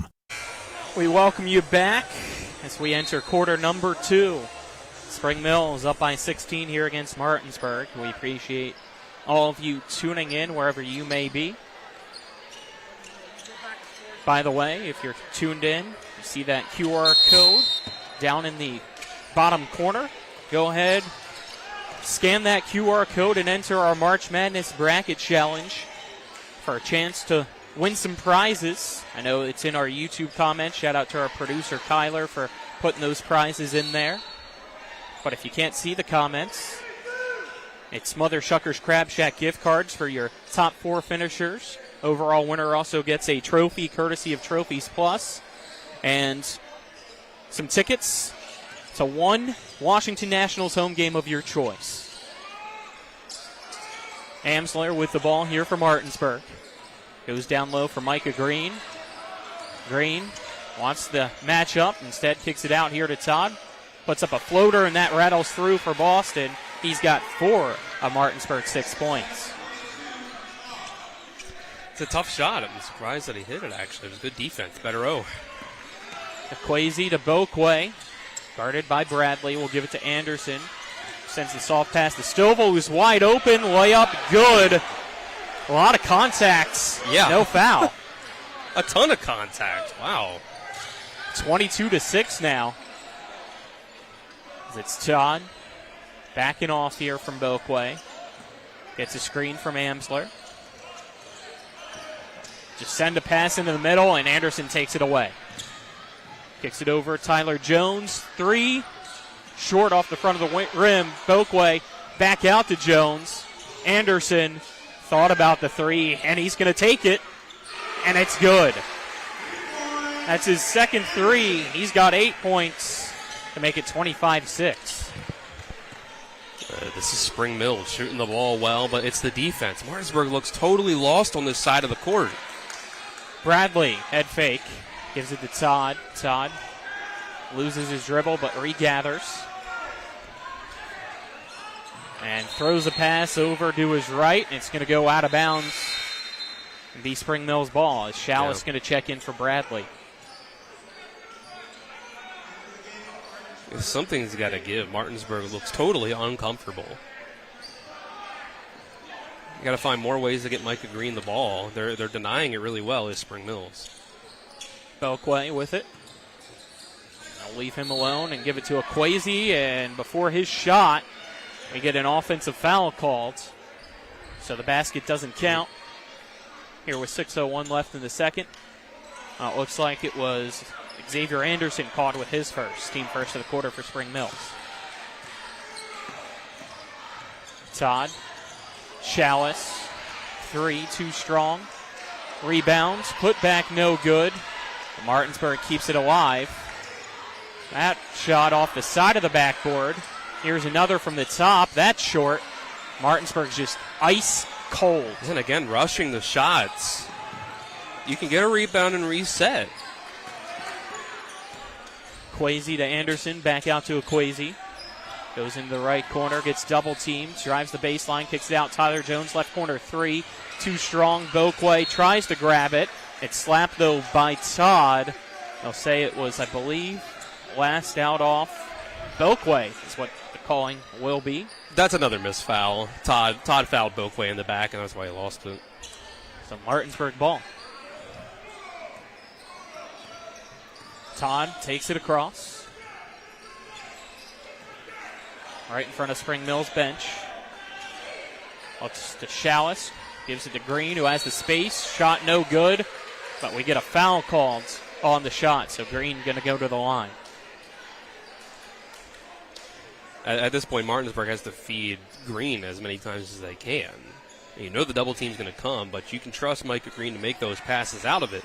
We welcome you back as we enter quarter number two. Spring Mills up by 16 here against Martinsburg. We appreciate all of you tuning in wherever you may be. By the way, if you're tuned in, you see that QR code down in the bottom corner. Go ahead, scan that QR code and enter our March Madness Bracket Challenge for a chance to win some prizes. I know it's in our YouTube comments. Shout out to our producer, Kyler, for putting those prizes in there. But if you can't see the comments, it's Mother Shucker's Crab Shack gift cards for your top 4 finishers. Overall winner also gets a trophy courtesy of Trophies Plus and some tickets to one Washington Nationals home game of your choice. Amsler with the ball here for Martinsburg. Goes down low for Micah Green. Green wants the matchup. Instead, kicks it out here to Todd. Puts up a floater, and that rattles through for Boston. He's got 4 of Martinsburg's 6 points. It's a tough shot. I'm surprised that he hit it, actually. It was good defense. Better O. Quasi to Boquay. Guarded by Bradley. We'll give it to Anderson. Sends the soft pass to Stovall, who's wide open. Layup good. A lot of contacts. Yeah. No foul. A ton of contact. Wow. 22-6 now. As it's Todd backing off here from Boquay. Gets a screen from Amsler. Just send a pass into the middle, and Anderson takes it away. Kicks it over. Tyler Jones. 3. Short off the front of the rim. Boquay back out to Jones. Anderson thought about the 3, and he's going to take it, and it's good. That's his second three. He's got 8 points to make it 25-6. This is Spring Mills shooting the ball well, but it's the defense. Martinsburg looks totally lost on this side of the court. Bradley, head fake, gives it to Todd. Todd loses his dribble but regathers. And throws a pass over to his right, and it's going to go out of bounds and be Spring Mills ball. As Chalice going to check in for Bradley. Something's got to give. Martinsburg looks totally uncomfortable. You got to find more ways to get Micah Green the ball. They're denying it really well, is Spring Mills. Belquay with it. I'll leave him alone and give it to Akwesi, and before his shot, we get an offensive foul called. So the basket doesn't count. Here with 6:01 left in the second. It looks like it was Xavier Anderson caught with his first. Team first of the quarter for Spring Mills. Todd. Chalice. 3, too strong. Rebounds. Put back no good. Martinsburg keeps it alive. That shot off the side of the backboard. Here's another from the top. That's short. Martinsburg's just ice cold. And again, rushing the shots. You can get a rebound and reset. Akwesi to Anderson. Back out to Akwesi. Goes into the right corner. Gets double teamed. Drives the baseline. Kicks it out. Tyler Jones, left corner 3. Too strong. Boquay tries to grab it. It's slapped, though, by Todd. They'll say it was, I believe, last out off Boquay is what the calling will be. That's another missed foul. Todd fouled Boquay in the back, and that's why he lost it. So Martinsburg ball. Todd takes it across. Right in front of Spring Mills bench. Looks to Chalice. Gives it to Green, who has the space. Shot no good, but we get a foul called on the shot, so Green going to go to the line. At this point, Martinsburg has to feed Green as many times as they can. You know the double team's going to come, but you can trust Micah Green to make those passes out of it.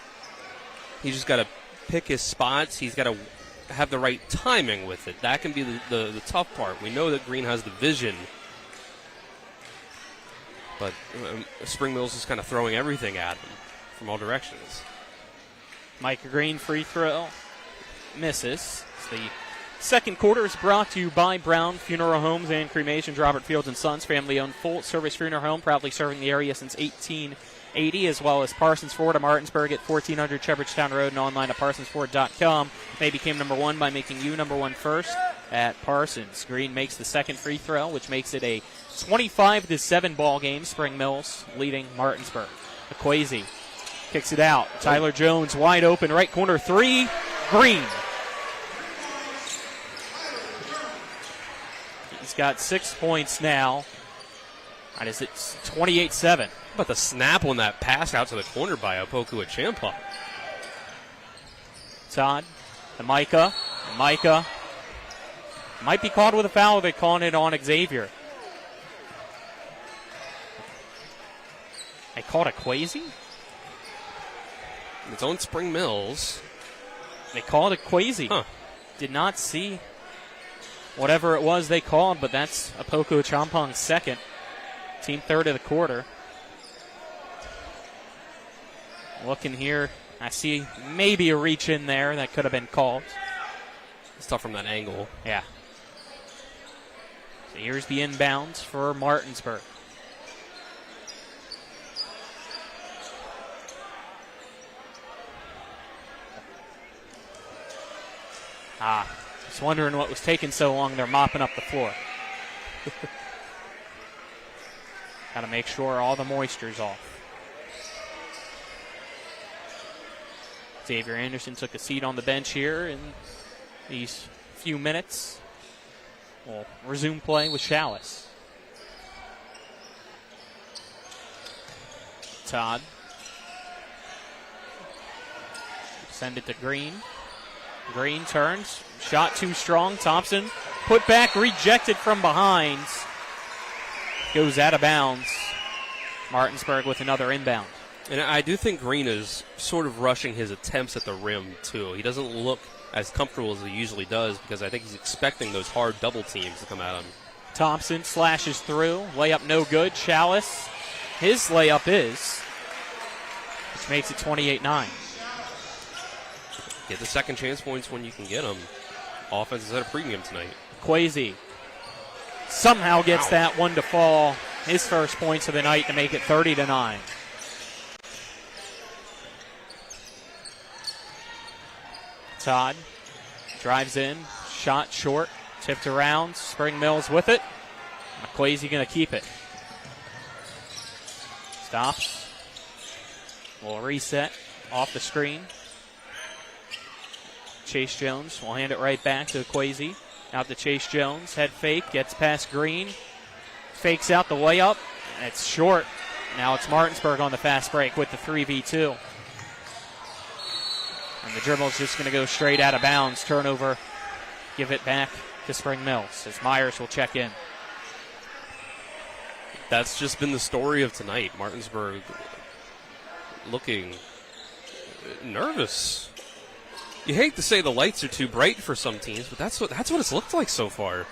He's just got to pick his spots. He's got to have the right timing with it. That can be the tough part. We know that Green has the vision, but Spring Mills is kind of throwing everything at him from all directions. Micah Green free throw misses. It's the second quarter is brought to you by Brown Funeral Homes and Cremations. Robert Fields and Sons, family-owned full-service funeral home, proudly serving the area since 1880, as well as Parsons Ford of Martinsburg at 1400 Shepherdstown Road and online at parsonsford.com. They became number one by making you number one first at Parsons. Green makes the second free throw, which makes it a 25-7 ball game. Spring Mills leading Martinsburg. Akwesi kicks it out. Tyler Jones wide open, right corner 3. Green. He's got 6 points now. And it's 28-7. But the snap on that pass out to the corner by Opoku Achampa. Todd to Micah. Micah might be caught with a foul. They're calling it on Xavier. They called Akwesi? It's on Spring Mills. They called Akwesi. Huh. Did not see whatever it was they called, but that's Opoku Achampa's second. Team third of the quarter. Looking here, I see maybe a reach in there that could have been called. It's tough from that angle. Yeah. So here's the inbounds for Martinsburg. Just wondering what was taking so long. They're mopping up the floor. Got to make sure all the moisture's off. Xavier Anderson took a seat on the bench here in these few minutes. We'll resume play with Chalice. Todd. Send it to Green. Green turns. Shot too strong. Thompson put back, rejected from behind. Goes out of bounds. Martinsburg with another inbound. And I do think Green is sort of rushing his attempts at the rim, too. He doesn't look as comfortable as he usually does because I think he's expecting those hard double teams to come at him. Thompson slashes through. Layup no good. Chalice, his layup is, which makes it 28-9. Get the second chance points when you can get them. Offense is at a pregame tonight. Kwesi somehow gets that one to fall. His first points of the night to make it 30-9. Todd drives in, shot short, tipped around. Spring Mills with it. Kwesi going to keep it. Stops. Will reset off the screen. Chase Jones will hand it right back to Kwesi. Out to Chase Jones. Head fake. Gets past Green. Fakes out the layup. It's short. Now it's Martinsburg on the fast break with the 3v2. And the dribble is just going to go straight out of bounds. Turnover. Give it back to Spring Mills as Myers will check in. That's just been the story of tonight. Martinsburg looking nervous. You hate to say the lights are too bright for some teams, but that's what it's looked like so far.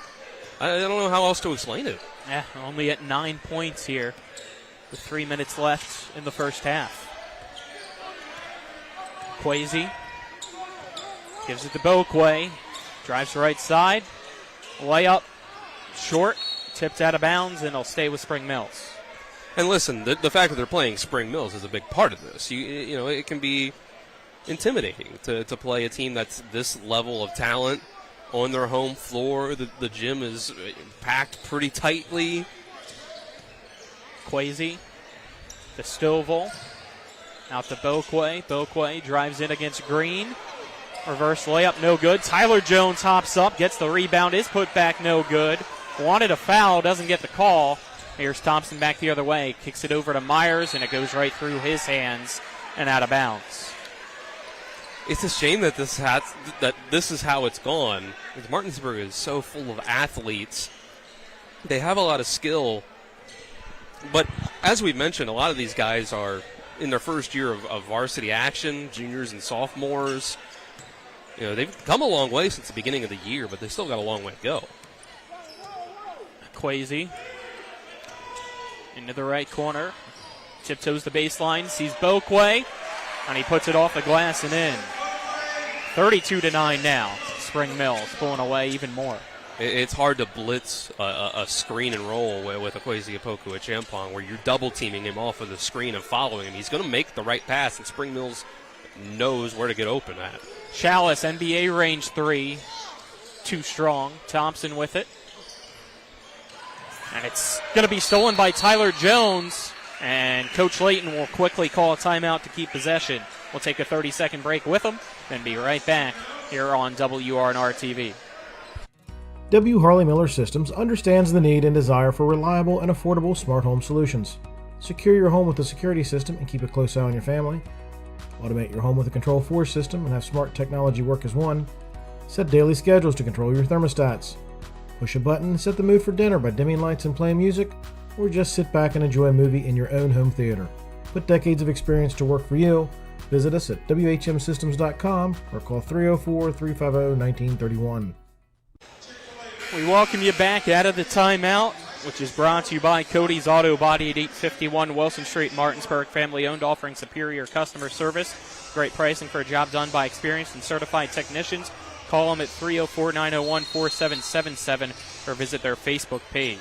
I don't know how else to explain it. Yeah, only at 9 points here with 3 minutes left in the first half. Kwesi gives it to Boquay. Drives the right side. Layup short. Tipped out of bounds, and it'll stay with Spring Mills. And listen, the fact that they're playing Spring Mills is a big part of this. You know, it can be intimidating to play a team that's this level of talent on their home floor. The gym is packed pretty tightly. Kwesi to Stovall. Out to Boquay. Boquay drives in against Green. Reverse layup, no good. Tyler Jones hops up, gets the rebound, is put back, no good. Wanted a foul, doesn't get the call. Here's Thompson back the other way. Kicks it over to Myers, and it goes right through his hands and out of bounds. It's a shame that this is how it's gone. Because Martinsburg is so full of athletes. They have a lot of skill. But as we mentioned, a lot of these guys are in their first year of varsity action, juniors and sophomores. You know, they've come a long way since the beginning of the year, but they still got a long way to go. Kwesi into the right corner. Tiptoes the baseline, sees Boquay, and he puts it off the glass and in. 32-9 now. Spring Mills pulling away even more. It's hard to blitz a screen and roll with Kwesi Opoku at Champagne where you're double teaming him off of the screen and following him. He's going to make the right pass, and Spring Mills knows where to get open at. Chalice, NBA range 3. Too strong. Thompson with it. And it's going to be stolen by Tyler Jones. And Coach Layton will quickly call a timeout to keep possession. We'll take a 30-second break with him, then be right back here on WRNR TV. W. Harley Miller Systems understands the need and desire for reliable and affordable smart home solutions. Secure your home with a security system and keep a close eye on your family. Automate your home with a Control4 system and have smart technology work as one. Set daily schedules to control your thermostats. Push a button and set the mood for dinner by dimming lights and playing music, or just sit back and enjoy a movie in your own home theater. Put decades of experience to work for you. Visit us at WHMsystems.com or call 304-350-1931. We welcome you back out of the timeout, which is brought to you by Cody's Auto Body at 851 Wilson Street, Martinsburg. Family-owned, offering superior customer service. Great pricing for a job done by experienced and certified technicians. Call them at 304-901-4777 or visit their Facebook page.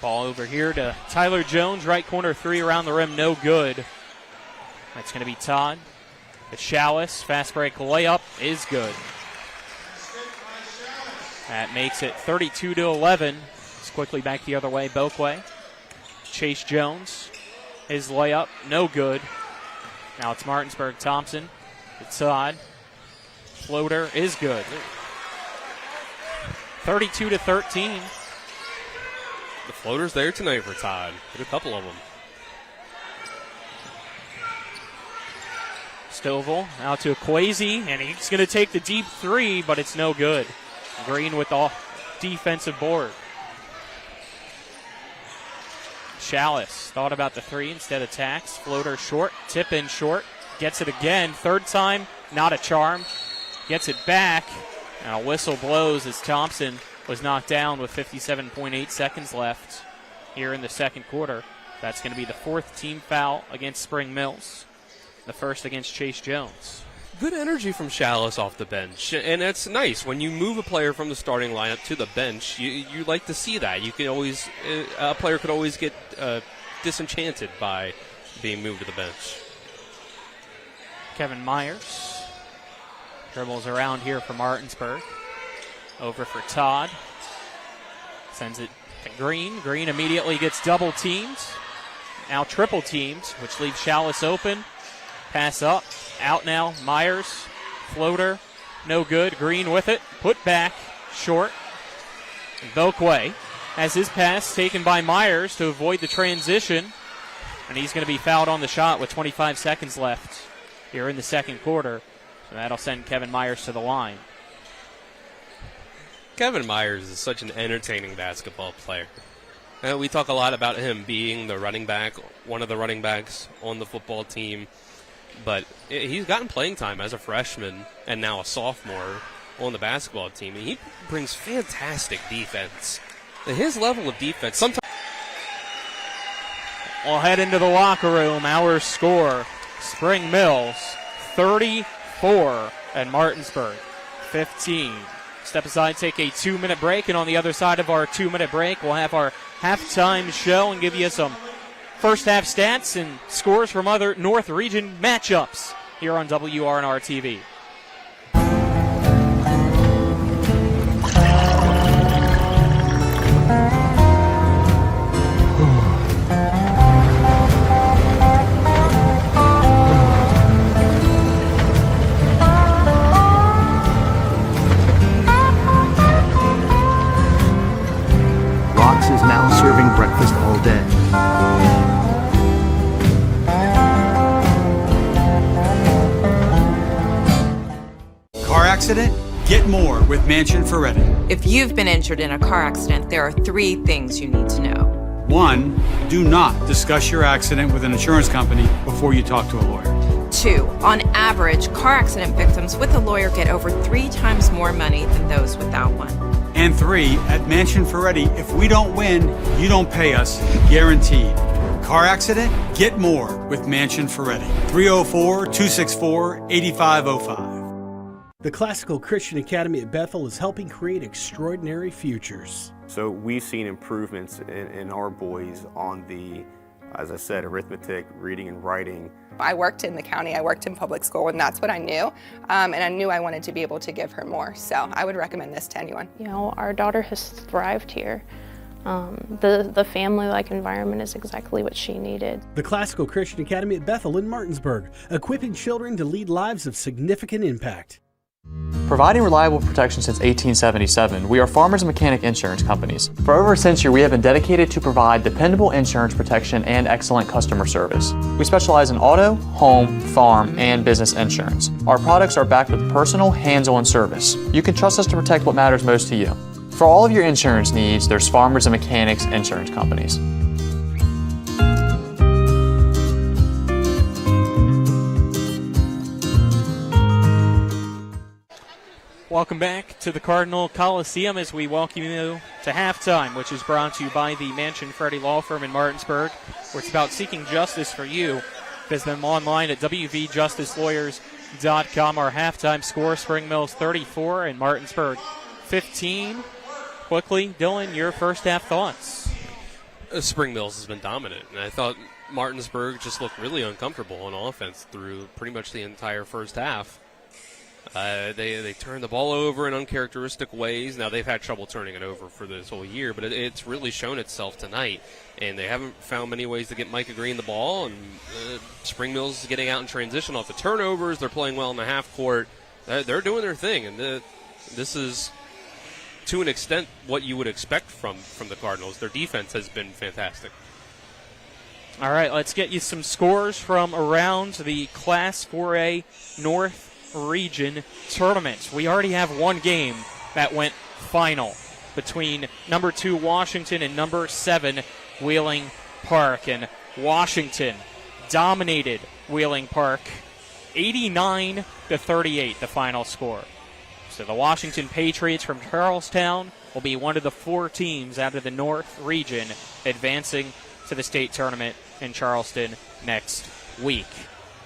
Ball over here to Tyler Jones, right corner 3 around the rim, no good. That's going to be Todd. The Chalice, fast break layup is good. That makes it 32-11. It's quickly back the other way, Boquay. Chase Jones, his layup, no good. Now it's Martinsburg Thompson. It's Todd. Floater is good. 32-13. The floater's there tonight for Todd. Hit a couple of them. Stovall out to Kwesi, and he's going to take the deep 3, but it's no good. Green with the defensive board. Chalice thought about the three, instead attacks. Floater short, tip in short, gets it again. Third time, not a charm. Gets it back, and a whistle blows as Thompson was knocked down with 57.8 seconds left here in the second quarter. That's going to be the fourth team foul against Spring Mills, the first against Chase Jones. Good energy from Chalice off the bench, and it's nice when you move a player from the starting lineup to the bench. You like to see that. You can always a player could always get disenchanted by being moved to the bench. Kevin Myers dribbles around here for Martinsburg. Over for Todd. Sends it to Green. Green immediately gets double teamed. Now triple teamed, which leaves Chalice open. Pass up. Out now. Myers. Floater. No good. Green with it. Put back. Short. Vokwe has his pass taken by Myers to avoid the transition. And he's going to be fouled on the shot with 25 seconds left here in the second quarter. So that'll send Kevin Myers to the line. Kevin Myers is such an entertaining basketball player. We talk a lot about him being the running back, one of the running backs on the football team. But he's gotten playing time as a freshman and now a sophomore on the basketball team. And he brings fantastic defense. His level of defense, sometimes. We'll head into the locker room. Our score, Spring Mills 34 and Martinsburg 15. Step aside, take a 2-minute break, and on the other side of our 2-minute break, we'll have our halftime show and give you some first half stats and scores from other North Region matchups here on WRNR TV. Is now serving breakfast all day. Car accident? Get more with Mansion Ferretti. If you've been injured in a car accident, there are 3 things you need to know. 1, do not discuss your accident with an insurance company before you talk to a lawyer. 2, on average, car accident victims with a lawyer get over 3 times more money than those without one. And 3, at Mansion Ferretti, if we don't win, you don't pay us, guaranteed. Car accident? Get more with Mansion Ferretti. 304-264-8505. The Classical Christian Academy at Bethel is helping create extraordinary futures. So we've seen improvements in our boys on the, as I said, arithmetic, reading and writing. I worked in the county, I worked in public school, and that's what I knew. And I knew I wanted to be able to give her more. So I would recommend this to anyone. You know, our daughter has thrived here. The family-like environment is exactly what she needed. The Classical Christian Academy at Bethel in Martinsburg, equipping children to lead lives of significant impact. Providing reliable protection since 1877, we are Farmers and Mechanic Insurance Companies. For over a century, we have been dedicated to provide dependable insurance protection and excellent customer service. We specialize in auto, home, farm, and business insurance. Our products are backed with personal, hands-on service. You can trust us to protect what matters most to you. For all of your insurance needs, there's Farmers and Mechanics Insurance Companies. Welcome back to the Cardinal Coliseum as we welcome you to halftime, which is brought to you by the Mansion Ferretti Law Firm in Martinsburg, where it's about seeking justice for you. Visit them online at wvjusticelawyers.com. Our halftime score, Spring Mills 34 and Martinsburg 15. Quickly, Dylan, your first half thoughts. Spring Mills has been dominant, and I thought Martinsburg just looked really uncomfortable on offense through pretty much the entire first half. They turned the ball over in uncharacteristic ways. Now, they've had trouble turning it over for this whole year, but it's really shown itself tonight. And they haven't found many ways to get Micah Green the ball. And Spring Mills is getting out in transition off the turnovers. They're playing well in the half court. They're doing their thing. And this is, to an extent, what you would expect from the Cardinals. Their defense has been fantastic. All right, let's get you some scores from around the Class 4A North Region tournament. We already have one game that went final between number 2 Washington and number 7 Wheeling Park. And Washington dominated Wheeling Park 89-38, the final score. So the Washington Patriots from Charlestown will be one of the 4 teams out of the North region advancing to the state tournament in Charleston next week.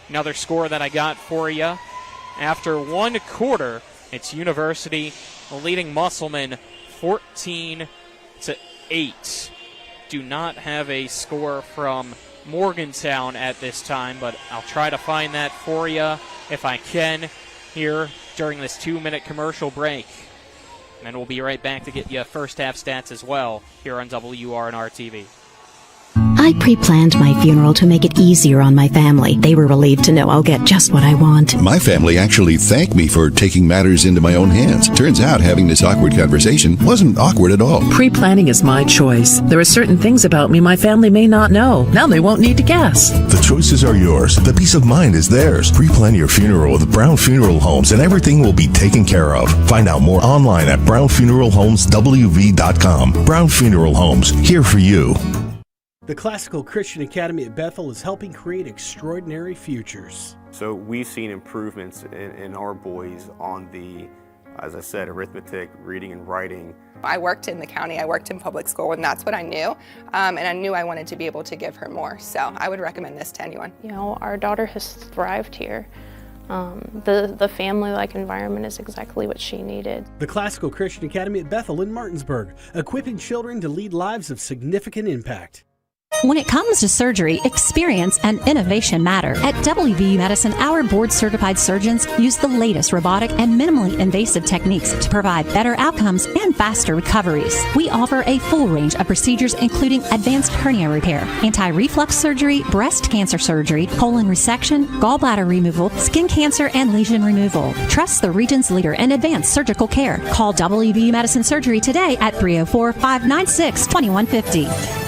Another score that I got for you. After 1 quarter, it's University leading Musselman 14-8. Do not have a score from Morgantown at this time, but I'll try to find that for you if I can here during this 2-minute commercial break. And we'll be right back to get you first half stats as well here on WRNR TV. I pre-planned my funeral to make it easier on my family. They were relieved to know I'll get just what I want. My family actually thanked me for taking matters into my own hands. Turns out having this awkward conversation wasn't awkward at all. Pre-planning is my choice. There are certain things about me my family may not know. Now they won't need to guess. The choices are yours. The peace of mind is theirs. Pre-plan your funeral with Brown Funeral Homes and everything will be taken care of. Find out more online at brownfuneralhomeswv.com. Brown Funeral Homes, here for you. The Classical Christian Academy at Bethel is helping create extraordinary futures. So we've seen improvements in our boys on the, as I said, arithmetic, reading and writing. I worked in the county, I worked in public school, and that's what I knew. And I knew I wanted to be able to give her more. So I would recommend this to anyone. You know, our daughter has thrived here. The family-like environment is exactly what she needed. The Classical Christian Academy at Bethel in Martinsburg, equipping children to lead lives of significant impact. When it comes to surgery, experience and innovation matter. At WVU Medicine, our board-certified surgeons use the latest robotic and minimally invasive techniques to provide better outcomes and faster recoveries. We offer a full range of procedures including advanced hernia repair, anti-reflux surgery, breast cancer surgery, colon resection, gallbladder removal, skin cancer, and lesion removal. Trust the region's leader in advanced surgical care. Call WVU Medicine Surgery today at 304-596-2150.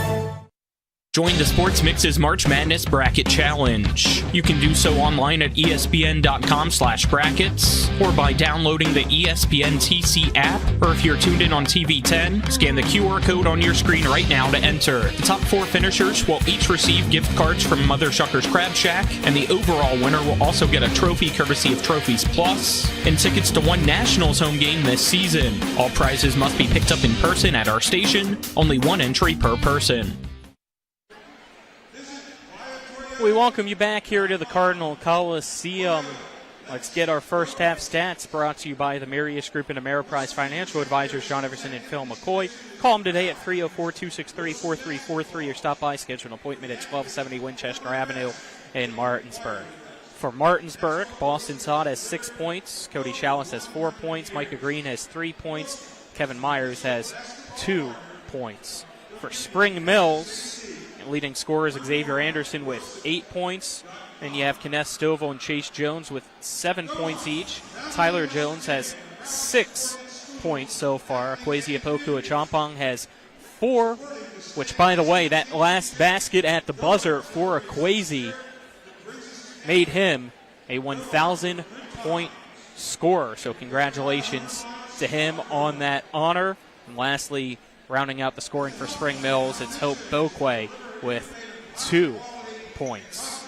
Join the Sports Mix's March Madness Bracket Challenge. You can do so online at espn.com/brackets or by downloading the ESPN TC app, or if you're tuned in on TV 10, scan the QR code on your screen right now to enter. The top 4 finishers will each receive gift cards from Mother Shucker's Crab Shack, and the overall winner will also get a trophy courtesy of Trophies Plus and tickets to one Nationals home game this season. All prizes must be picked up in person at our station. Only 1 entry per person. We welcome you back here to the Cardinal Coliseum. Let's get our first half stats brought to you by the Marius Group and Ameriprise Financial Advisors, John Everson and Phil McCoy. Call them today at 304-263-4343 or stop by, schedule an appointment at 1270 Winchester Avenue in Martinsburg. For Martinsburg, Boston Todd has 6 points, Cody Chalice has 4 points, Micah Green has 3 points, Kevin Myers has 2 points. For Spring Mills, leading scorers Xavier Anderson with 8 points. And you have Kenneth Stovall and Chase Jones with 7 points each. Tyler Jones has 6 points so far. Kwesi Apoku Achampong has 4, which, by the way, that last basket at the buzzer for Kwesi made him a 1,000-point scorer. So congratulations to him on that honor. And lastly, rounding out the scoring for Spring Mills, it's Hope Boquay with 2 points.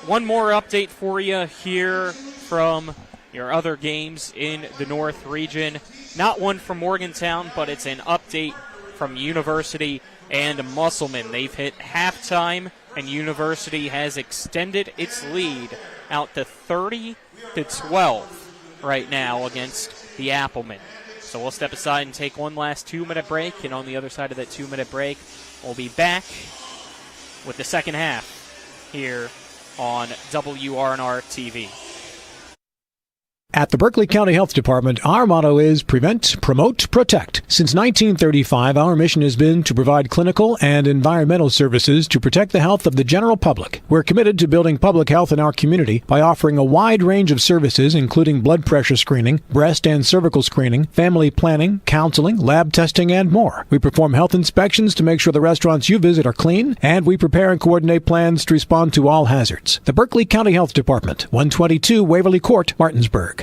One more update for you here from your other games in the North region. Not one from Morgantown, but it's an update from University and Musselman. They've hit halftime, and University has extended its lead out to 30-12 right now against the Applemen. So we'll step aside and take one last 2-minute break, and on the other side of that 2-minute break, we'll be back with the second half here on WRNR TV. At the Berkeley County Health Department, our motto is prevent, promote, protect. Since 1935, our mission has been to provide clinical and environmental services to protect the health of the general public. We're committed to building public health in our community by offering a wide range of services, including blood pressure screening, breast and cervical screening, family planning, counseling, lab testing, and more. We perform health inspections to make sure the restaurants you visit are clean, and we prepare and coordinate plans to respond to all hazards. The Berkeley County Health Department, 122 Waverly Court, Martinsburg.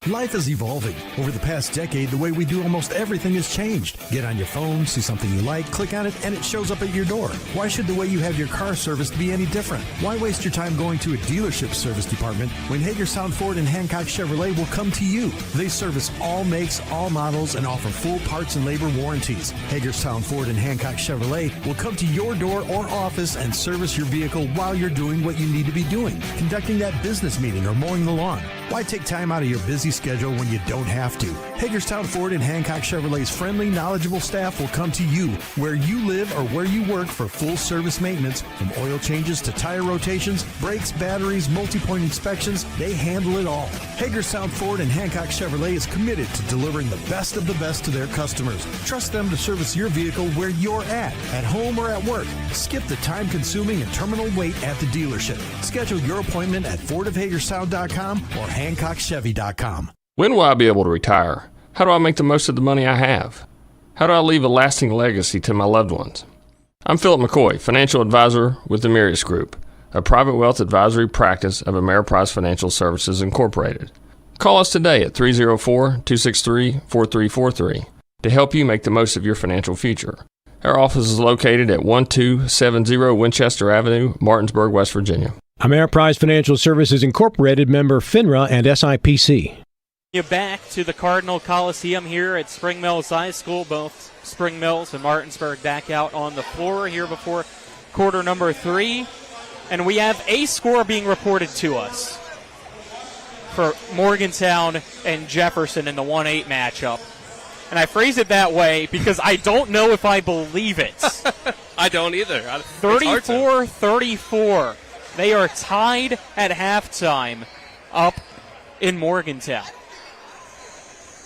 Life is evolving. Over the past decade, the way we do almost everything has changed. Get on your phone, see something you like, click on it, and it shows up at your door. Why should the way you have your car serviced be any different? Why waste your time going to a dealership service department when Hagerstown Ford and Hancock Chevrolet will come to you? They service all makes, all models, and offer full parts and labor warranties. Hagerstown Ford and Hancock Chevrolet will come to your door or office and service your vehicle while you're doing what you need to be doing, conducting that business meeting or mowing the lawn. Why take time out of your busy schedule when you don't have to? Hagerstown Ford and Hancock Chevrolet's friendly, knowledgeable staff will come to you where you live or where you work for full service maintenance, from oil changes to tire rotations, brakes, batteries, multi-point inspections. They handle it all. Hagerstown Ford and Hancock Chevrolet is committed to delivering the best of the best to their customers. Trust them to service your vehicle where you're at home or at work. Skip the time-consuming and terminal wait at the dealership. Schedule your appointment at fordofhagerstown.com or HancockChevy.com. When will I be able to retire? How do I make the most of the money I have? How do I leave a lasting legacy to my loved ones? I'm Philip McCoy, financial advisor with the Mirius Group, a private wealth advisory practice of Ameriprise Financial Services Incorporated. Call us today at 304-263-4343 to help you make the most of your financial future. Our office is located at 1270 Winchester Avenue, Martinsburg, West Virginia. Ameriprise Financial Services Incorporated, member FINRA and SIPC. You back to the Cardinal Coliseum here at Spring Mills High School. Both Spring Mills and Martinsburg back out on the floor here before quarter number 3. And we have a score being reported to us for Morgantown and Jefferson in the 1-8 matchup. And I phrase it that way because I don't know if I believe it. I don't either. 34-34. They are tied at halftime up in Morgantown.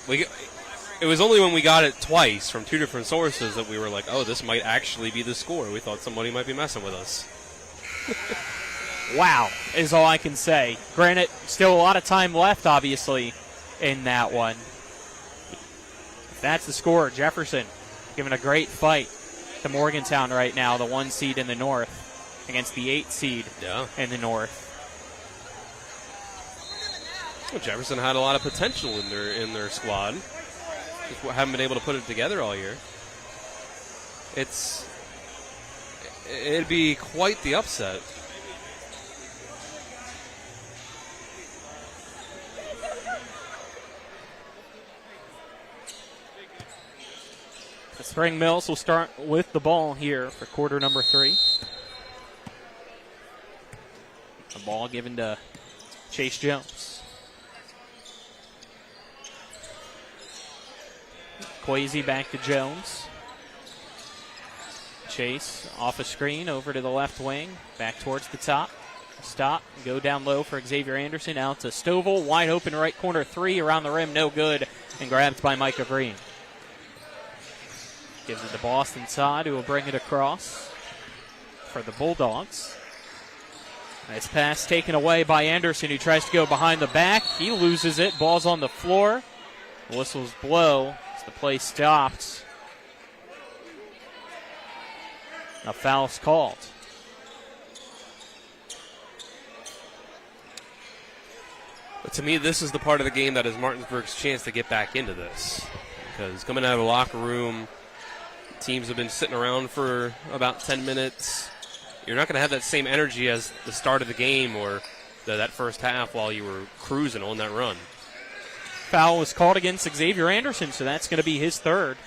It was only when we got it twice from two different sources that we were like, oh, this might actually be the score. We thought somebody might be messing with us. Wow, is all I can say. Granted, still a lot of time left, obviously, in that one. If that's the score, Jefferson giving a great fight to Morgantown right now, the 1 seed in the north, against the 8 seed in the north. Well, Jefferson had a lot of potential in their squad. Just haven't been able to put it together all year. It'd be quite the upset. The Spring Mills will start with the ball here for quarter number 3. The ball given to Chase Jones. Kwesi back to Jones. Chase off a screen over to the left wing, back towards the top. Stop, go down low for Xavier Anderson, out to Stovall, wide open right corner 3, around the rim, no good, and grabbed by Micah Green. Gives it to Boston Todd, who will bring it across for the Bulldogs. Nice pass taken away by Anderson, who tries to go behind the back. He loses it, ball's on the floor. Whistles blow. The play stopped. A foul's called. But to me, this is the part of the game that is Martinsburg's chance to get back into this. Because coming out of the locker room, teams have been sitting around for about 10 minutes. You're not going to have that same energy as the start of the game or that first half while you were cruising on that run. Foul was called against Xavier Anderson, so that's going to be his third.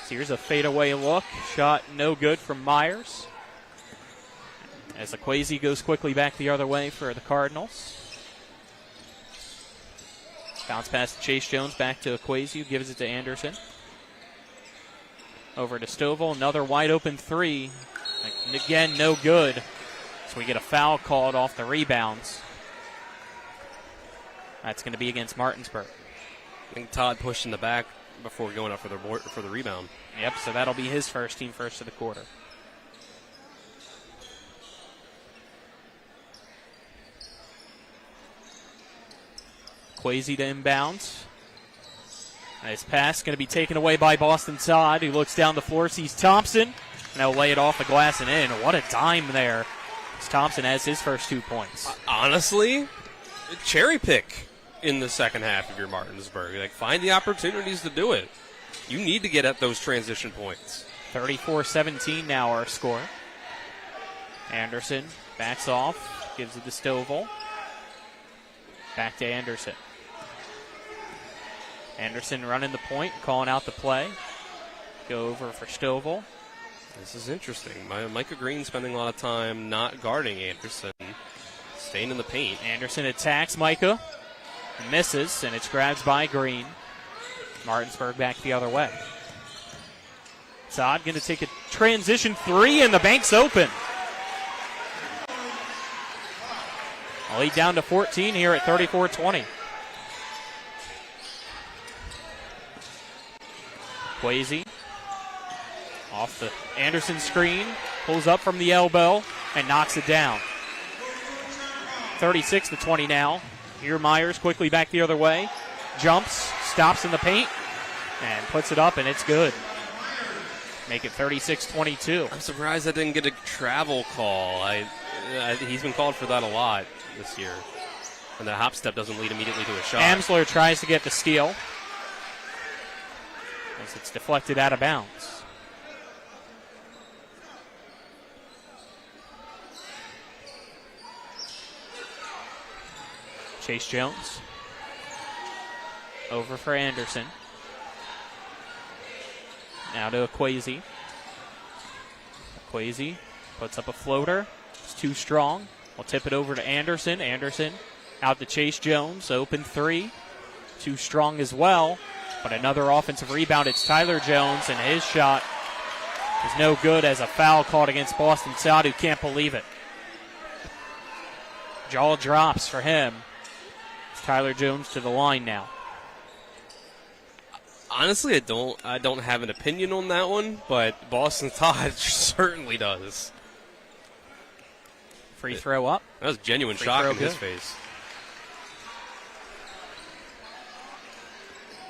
So here's a fadeaway look. Shot no good from Myers. As Kwesi goes quickly back the other way for the Cardinals. Bounce pass to Chase Jones, back to Kwesi, who gives it to Anderson. Over to Stovall, another wide open 3. Again, no good. So we get a foul called off the rebounds. That's going to be against Martinsburg. I think Todd pushed in the back before going up for the rebound. Yep, so that'll be his first, team first of the quarter. Kwesi to inbounds. Nice pass, going to be taken away by Boston Todd, who looks down the floor, sees Thompson, and he'll lay it off the glass and in. What a dime there. Thompson has his first 2 points. Honestly, cherry pick in the second half if you're Martinsburg. Like, find the opportunities to do it. You need to get at those transition points. 34-17 now our score. Anderson backs off, gives it to Stovall. Back to Anderson. Anderson running the point, calling out the play. Go over for Stovall. This is interesting. Micah Green spending a lot of time not guarding Anderson, staying in the paint. Anderson attacks Micah, misses, and it's grabbed by Green. Martinsburg back the other way. Todd going to take a transition three, and the bank's open. A lead down to 14 here at 34-20. Quasi off the Anderson screen, pulls up from the elbow and knocks it down. 36-20 now. Here Myers quickly back the other way. Jumps, stops in the paint, and puts it up, and it's good. Make it 36-22. I'm surprised I didn't get a travel call. He's been called for that a lot this year. And the hop step doesn't lead immediately to a shot. Amsler tries to get the steal as it's deflected out of bounds. Chase Jones. Over for Anderson. Now to Quasi. Quasi puts up a floater. It's too strong. We'll tip it over to Anderson. Anderson out to Chase Jones. Open three. Too strong as well. But another offensive rebound. It's Tyler Jones, and his shot is no good as a foul called against Boston South, who can't believe it. Jaw drops for him. It's Tyler Jones to the line now. Honestly, I don't have an opinion on that one, but Boston Todd certainly does. Free throw up. That was genuine shock in his face.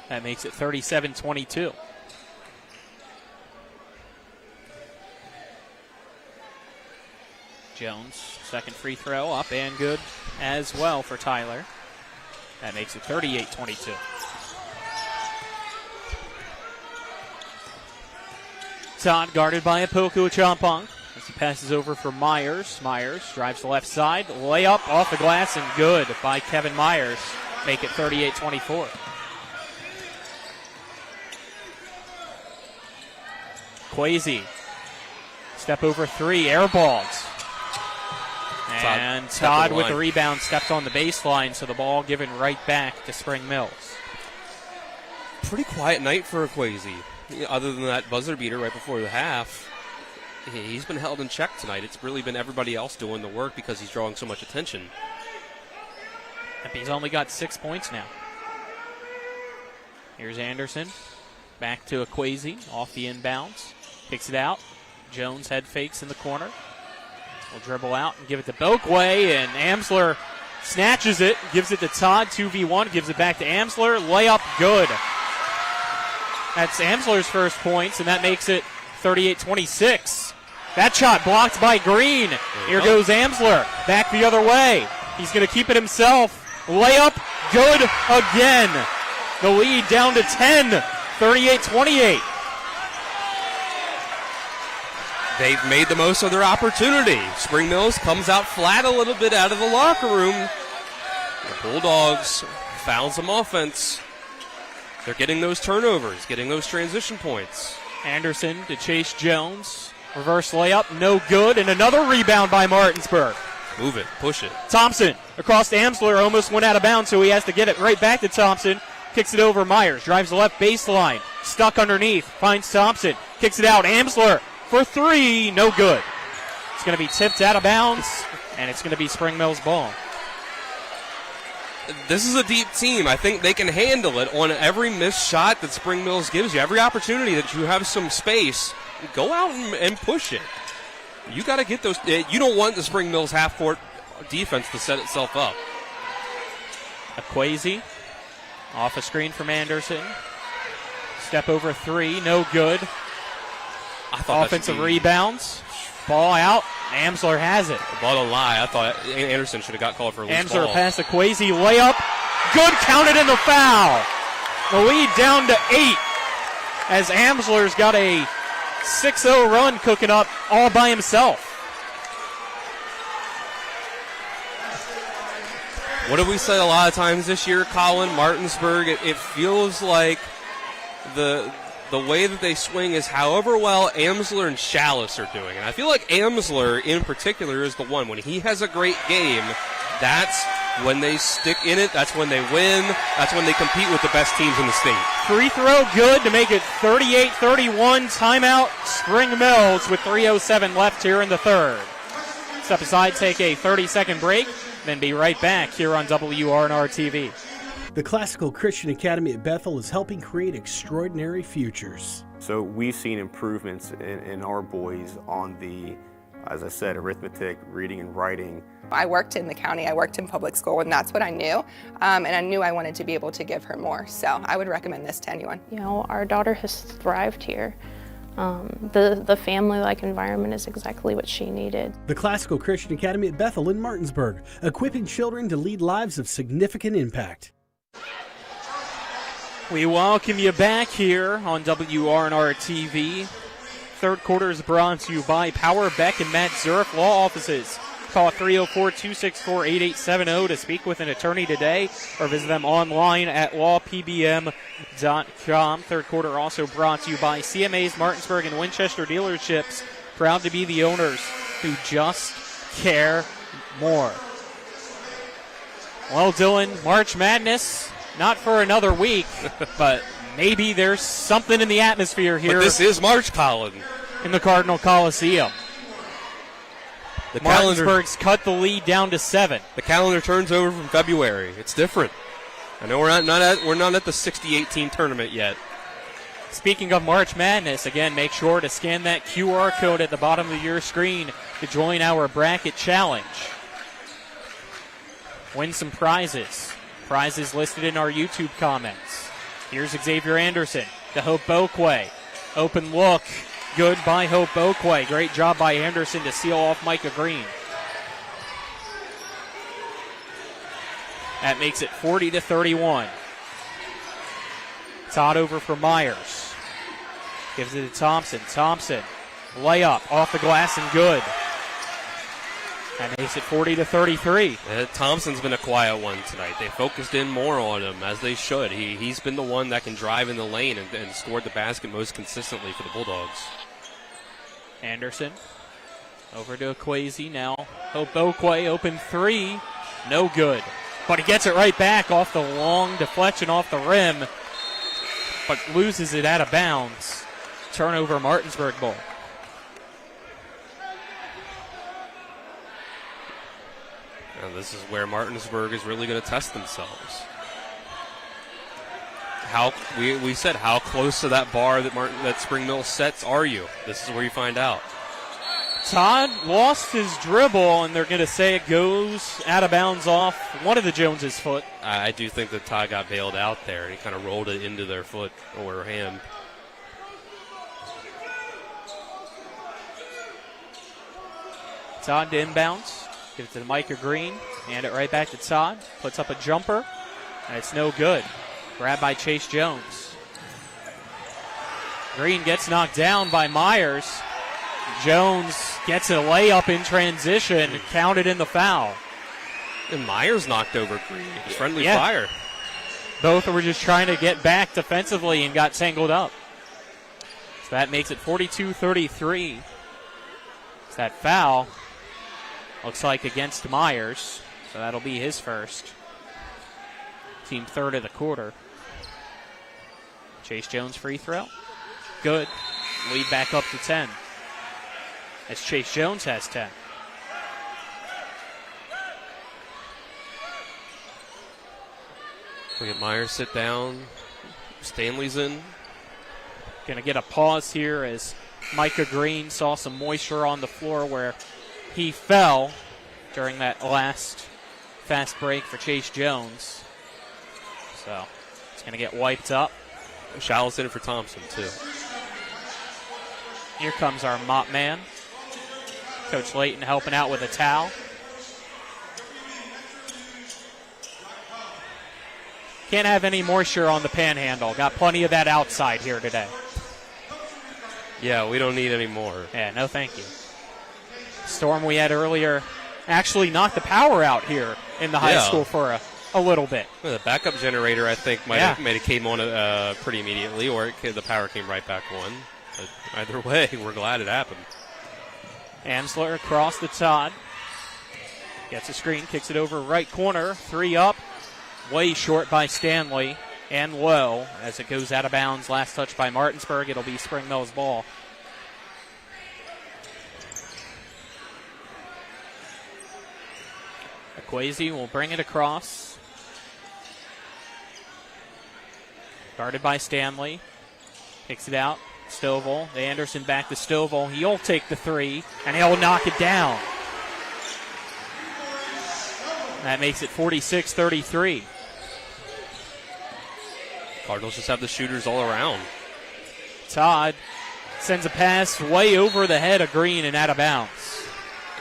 That makes it 37-22. Jones, second free throw up and good as well for Tyler. That makes it 38-22. Todd guarded by Apoku Champong as he passes over for Myers. Myers drives the left side. Layup off the glass and good by Kevin Myers. Make it 38-24. Quasi. Step over three. Airballs. And Todd with the rebound stepped on the baseline, so the ball given right back to Spring Mills. Pretty quiet night for Quasi. Other than that buzzer beater right before the half, he's been held in check tonight. It's really been everybody else doing the work because he's drawing so much attention. And he's only got 6 points now. Here's Anderson. Back to Quasi off the inbounds. Kicks it out. Jones head fakes in the corner. Will dribble out and give it to Boakway, and Amsler snatches it, gives it to Todd, 2v1, gives it back to Amsler. Layup good. That's Amsler's first points, and that makes it 38-26. That shot blocked by Green. Here goes Amsler. Back the other way. He's going to keep it himself. Layup good again. The lead down to 10, 38-28. They've made the most of their opportunity. Spring Mills comes out flat a little bit out of the locker room. The Bulldogs found some offense. They're getting those turnovers, getting those transition points. Anderson to Chase Jones. Reverse layup, no good, and another rebound by Martinsburg. Move it, push it. Thompson across to Amsler, almost went out of bounds, so he has to get it right back to Thompson. Kicks it over Myers, drives the left baseline, stuck underneath, finds Thompson, kicks it out, Amsler for three, no good. It's going to be tipped out of bounds, and it's going to be Spring Mills ball. This is a deep team. I think they can handle it on every missed shot that Spring Mills gives you. Every opportunity that you have some space, go out and push it. You got to get those. You don't want the Spring Mills half-court defense to set itself up. Quasi off a screen from Anderson. Step over three, no good. Offensive rebounds. Ball out. Amsler has it. Ball don't lie. I thought Anderson should have got called for a loose ball. Amsler pass to Quasi. Layup. good, counted in the foul. The lead down to 8 as Amsler's got a 6-0 run cooking up all by himself. What did we say a lot of times this year, Colin? Martinsburg, it feels like the way that they swing is however well Amsler and Chalice are doing. And I feel like Amsler in particular is the one. When he has a great game, that's when they stick in it. That's when they win. That's when they compete with the best teams in the state. Free throw good to make it 38-31. Timeout, Spring Mills with 3:07 left here in the third. Step aside, take a 30-second break, then be right back here on WRNR TV. The Classical Christian Academy at Bethel is helping create extraordinary futures. So we've seen improvements in our boys on the, as I said, arithmetic, reading and writing. I worked in the county, I worked in public school, and that's what I knew. And I knew I wanted to be able to give her more. So I would recommend this to anyone. You know, our daughter has thrived here. The family-like environment is exactly what she needed. The Classical Christian Academy at Bethel in Martinsburg, equipping children to lead lives of significant impact. We welcome you back here on WRNR TV. Third quarter is brought to you by Power Beck and Matt Zurich Law Offices. Call 304-264-8870 to speak with an attorney today or visit them online at lawpbm.com. Third quarter also brought to you by CMA's Martinsburg and Winchester dealerships. Proud to be the owners who just care more. Well, Dylan, March Madness, not for another week, but maybe there's something in the atmosphere here. But this is March, Colin. In the Cardinal Coliseum. Martinsburg's cut the lead down to 7. The calendar turns over from February. It's different. I know we're not at the 60-18 tournament yet. Speaking of March Madness, again, make sure to scan that QR code at the bottom of your screen to join our bracket challenge. Win some prizes. Prizes listed in our YouTube comments. Here's Xavier Anderson to Hope Boquay. Open look. Good by Hope Boquay. Great job by Anderson to seal off Micah Green. That makes it 40-31. Todd over for Myers. Gives it to Thompson. Thompson, layup off the glass and good. That makes it 40-33. Thompson's been a quiet one tonight. They focused in more on him, as they should. He's been the one that can drive in the lane and scored the basket most consistently for the Bulldogs. Anderson over to Akwesi now. Hope Boquay, open three. No good. But he gets it right back off the long deflection off the rim, but loses it out of bounds. Turnover, Martinsburg ball. And this is where Martinsburg is really going to test themselves. We said, how close to that bar that Spring Mill sets are you? This is where you find out. Todd lost his dribble, and they're going to say it goes out of bounds off one of the Joneses' foot. I do think that Todd got bailed out there. He kind of rolled it into their foot or hand. Todd to inbounds. Give it to Micah Green. Hand it right back to Todd. Puts up a jumper, and it's no good. Grabbed by Chase Jones. Green gets knocked down by Myers. Jones gets a layup in transition, counted in the foul. And Myers knocked over Green. Friendly fire. Both were just trying to get back defensively and got tangled up. So that makes it 42-33. It's that foul. Looks like against Myers. So that'll be his first. Team third of the quarter. Chase Jones free throw. Good. Lead back up to 10. As Chase Jones has 10. We get Myers sit down. Stanley's in. Going to get a pause here as Micah Green saw some moisture on the floor where he fell during that last fast break for Chase Jones. So it's going to get wiped up. Shallow's in it for Thompson, too. Here comes our mop man. Coach Layton helping out with a towel. Can't have any moisture on the Panhandle. Got plenty of that outside here today. Yeah, we don't need any more. Yeah, no thank you. Storm we had earlier actually knocked the power out here in the high school for a little bit. Well, the backup generator, I think, might have came on pretty immediately, or the power came right back on. But either way, we're glad it happened. Amsler across the Todd. Gets a screen, kicks it over right corner. 3 up. Way short by Stanley. And low as it goes out of bounds. Last touch by Martinsburg. It'll be Spring Mills ball. Akwesi will bring it across. Guarded by Stanley. Kicks it out. Stovall. Anderson back to Stovall. He'll take the 3, and he'll knock it down. That makes it 46-33. Cardinals just have the shooters all around. Todd sends a pass way over the head of Green and out of bounds.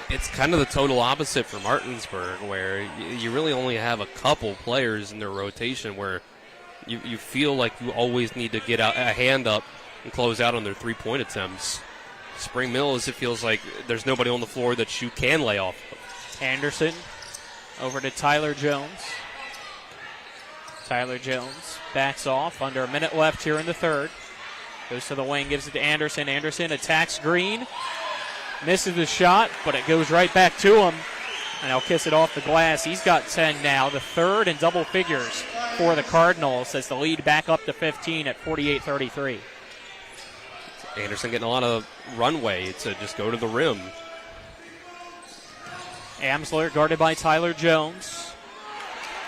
It's kind of the total opposite for Martinsburg, where you really only have a couple players in their rotation where you feel like you always need to get a hand up and close out on their three-point attempts. Spring Mills, it feels like there's nobody on the floor that you can lay off of. Anderson over to Tyler Jones. Tyler Jones backs off. Under a minute left here in the third. Goes to the wing, gives it to Anderson. Anderson attacks Green. Misses the shot, but it goes right back to him. And he'll kiss it off the glass. He's got 10 now. The third in double figures for the Cardinals as the lead back up to 15 at 48-33. Anderson getting a lot of runway to just go to the rim. Amsler guarded by Tyler Jones.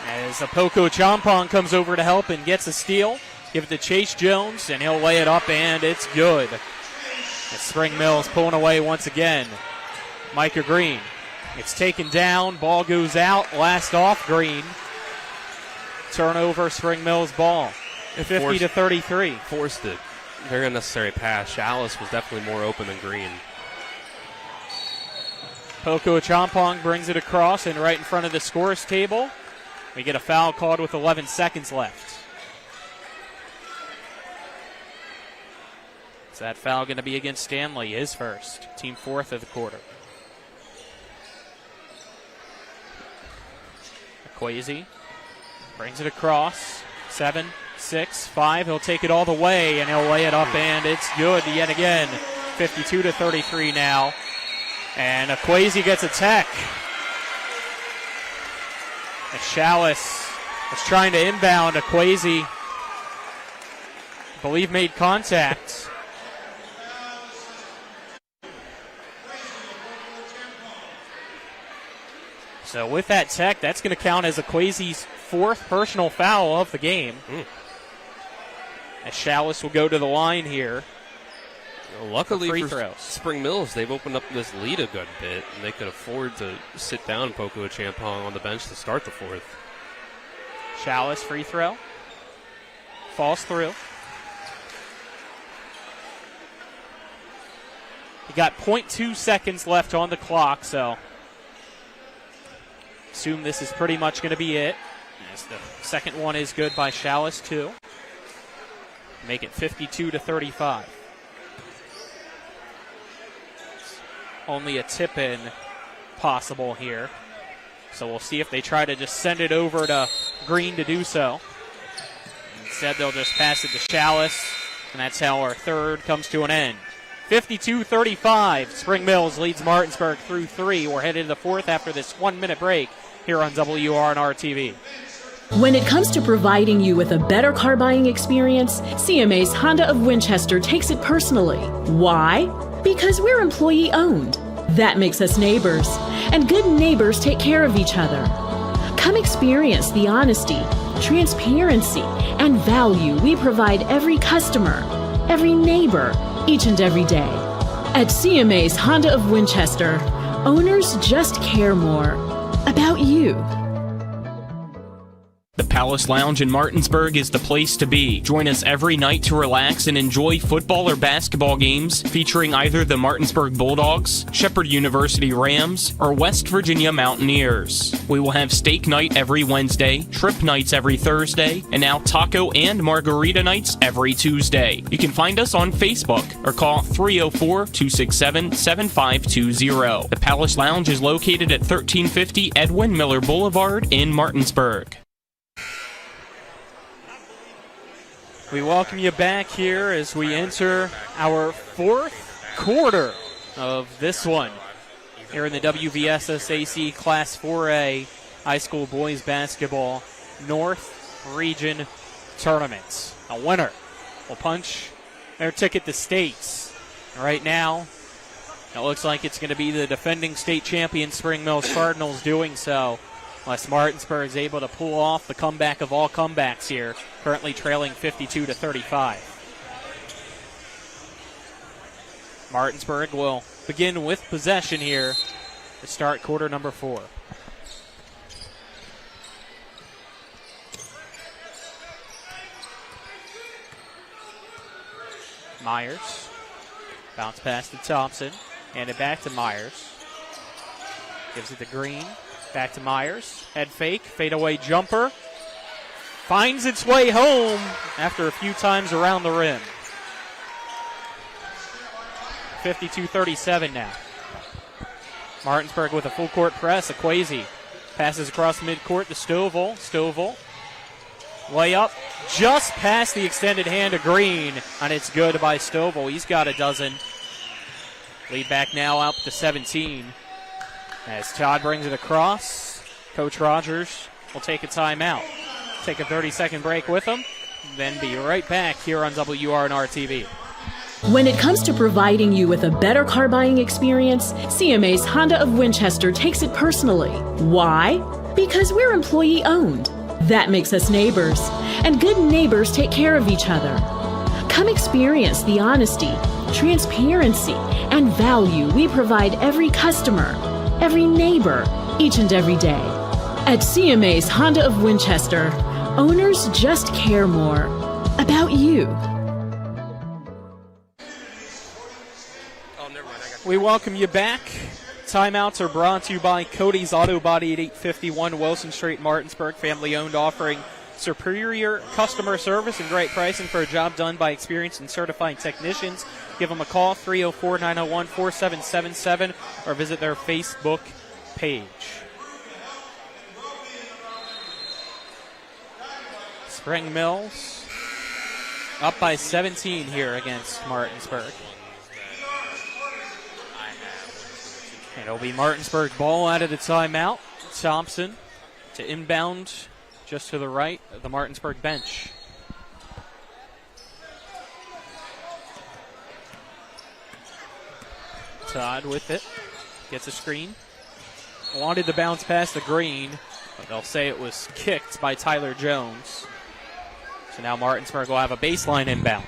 As Apoko Champong comes over to help and gets a steal. Give it to Chase Jones, and he'll lay it up, and it's good. As Spring Mills pulling away once again. Micah Green. It's taken down. Ball goes out. Last off Green. Turnover, Spring Mills ball. 50-33. Forced it. Very unnecessary pass. Chalice was definitely more open than Green. Poko Champong brings it across and right in front of the scores table. We get a foul called with 11 seconds left. Is that foul going to be against Stanley? His first. Team fourth of the quarter. Akwesi brings it across. 7, 6, 5. He'll take it all the way, and he'll lay it up, and it's good yet again. 52-33 now. And Akwesi gets a tech. And Chalice is trying to inbound. Akwesi, I believe, made contact. So with that tech, that's going to count as Akwesi's fourth personal foul of the game. As Chalice will go to the line here. Luckily for Spring Mills, they've opened up this lead a good bit, and they could afford to sit down Poko Champong on the bench to start the fourth. Chalice free throw. Falls through. He got 0.2 seconds left on the clock, so assume this is pretty much going to be it. As the second one is good by Chalice, too. Make it 52-35. Only a tip-in possible here. So we'll see if they try to just send it over to Green to do so. Instead, they'll just pass it to Chalice, and that's how our third comes to an end. 52-35. Spring Mills leads Martinsburg through 3. We're headed to the fourth after this 1-minute break here on WRNR TV. When it comes to providing you with a better car buying experience, CMA's Honda of Winchester takes it personally. Why? Because we're employee owned. That makes us neighbors, and good neighbors take care of each other. Come experience the honesty, transparency, and value we provide every customer, every neighbor, each and every day. At CMA's Honda of Winchester, owners just care more about you. The Palace Lounge in Martinsburg is the place to be. Join us every night to relax and enjoy football or basketball games featuring either the Martinsburg Bulldogs, Shepherd University Rams, or West Virginia Mountaineers. We will have steak night every Wednesday, trip nights every Thursday, and now taco and margarita nights every Tuesday. You can find us on Facebook or call 304-267-7520. The Palace Lounge is located at 1350 Edwin Miller Boulevard in Martinsburg. We welcome you back here as we enter our fourth quarter of this one here in the WVSSAC Class 4A High School Boys Basketball North Region Tournament. A winner will punch their ticket to states. Right now, it looks like it's going to be the defending state champion Spring Mills Cardinals doing so, unless Martinsburg is able to pull off the comeback of all comebacks here, currently trailing 52-35. Martinsburg will begin with possession here to start quarter number 4. Myers, bounce pass to Thompson, hand it back to Myers. Gives it to Green. Back to Myers. Head fake. Fadeaway jumper. Finds its way home after a few times around the rim. 52-37 now. Martinsburg with a full court press. Akwesi passes across midcourt to Stovall. Stovall. Layup just past the extended hand of Green, and it's good by Stovall. He's got a dozen. Lead back now up to 17. As Todd brings it across, Coach Rogers will take a timeout. Take a 30-second break with him, then be right back here on WRNR-TV. When it comes to providing you with a better car buying experience, CMA's Honda of Winchester takes it personally. Why? Because we're employee owned. That makes us neighbors, and good neighbors take care of each other. Come experience the honesty, transparency, and value we provide every customer, every neighbor, each and every day. At CMA's Honda of Winchester, owners just care more about you. We welcome you back. Timeouts are brought to you by Cody's Auto Body at 851 Wilson Street, Martinsburg. Family owned, offering superior customer service and great pricing for a job done by experienced and certified technicians. Give them a call, 304-901-4777, or visit their Facebook page. Spring Mills up by 17 here against Martinsburg. And it'll be Martinsburg ball out of the timeout. Thompson to inbound just to the right of the Martinsburg bench. Todd with it. Gets a screen. Wanted the bounce pass to Green, but they'll say it was kicked by Tyler Jones. So now Martinsburg will have a baseline inbound.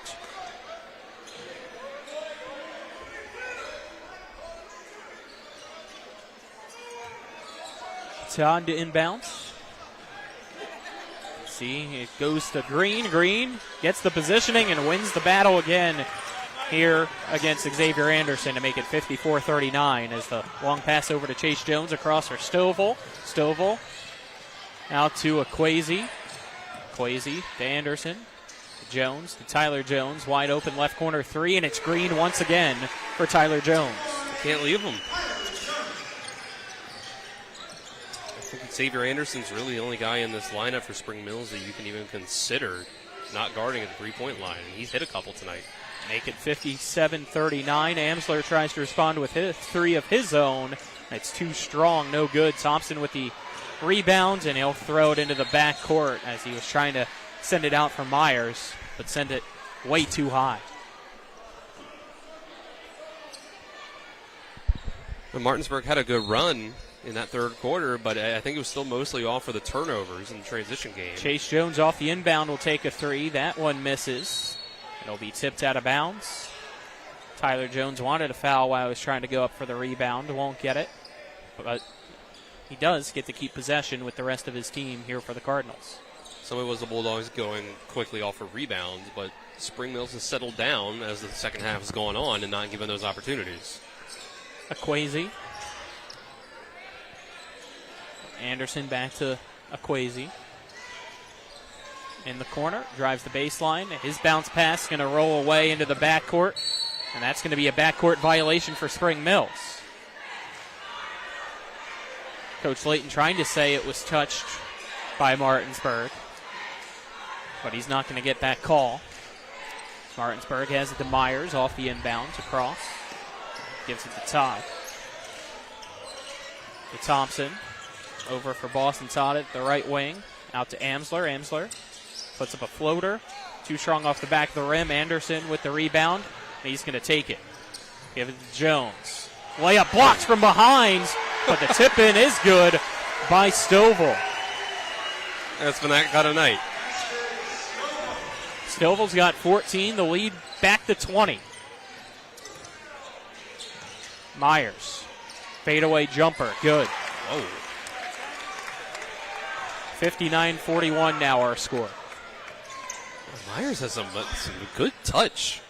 Todd to inbound. See, it goes to Green. Green gets the positioning and wins the battle again here against Xavier Anderson to make it 54-39 as the long pass over to Chase Jones across for Stovall. Stovall out to Akwesi. Akwesi to Anderson. To Jones, to Tyler Jones. Wide open left corner three, and it's Green once again for Tyler Jones. Can't leave him. I think Xavier Anderson's really the only guy in this lineup for Spring Mills that you can even consider not guarding at the three-point line. He's hit a couple tonight. Make it 57-39. Amsler tries to respond with three of his own. It's too strong, no good. Thompson with the rebound, and he'll throw it into the back court as he was trying to send it out for Myers, but send it way too high. But Martinsburg had a good run in that third quarter, but I think it was still mostly off for the turnovers in the transition game. Chase Jones off the inbound will take a three. That one misses. It'll be tipped out of bounds. Tyler Jones wanted a foul while he was trying to go up for the rebound. Won't get it. But he does get to keep possession with the rest of his team here for the Cardinals. Some of it was the Bulldogs going quickly off of rebounds, but Spring Mills has settled down as the second half has gone on and not given those opportunities. Akwesi. Anderson back to Akwesi. In the corner, drives the baseline. His bounce pass is going to roll away into the backcourt, and that's going to be a backcourt violation for Spring Mills. Coach Layton trying to say it was touched by Martinsburg, but he's not going to get that call. Martinsburg has it to Myers off the inbounds across. Gives it to Todd. To Thompson. Over for Boston Todd at the right wing. Out to Amsler. Amsler puts up a floater. Too strong off the back of the rim. Anderson with the rebound. And he's going to take it. Give it to Jones. Layup blocks from behind, but the tip in is good by Stovall. That's been that kind of night. Stovall's got 14. The lead back to 20. Myers. Fadeaway jumper. Good. Oh. 59-41 now our score. Myers has some good touch.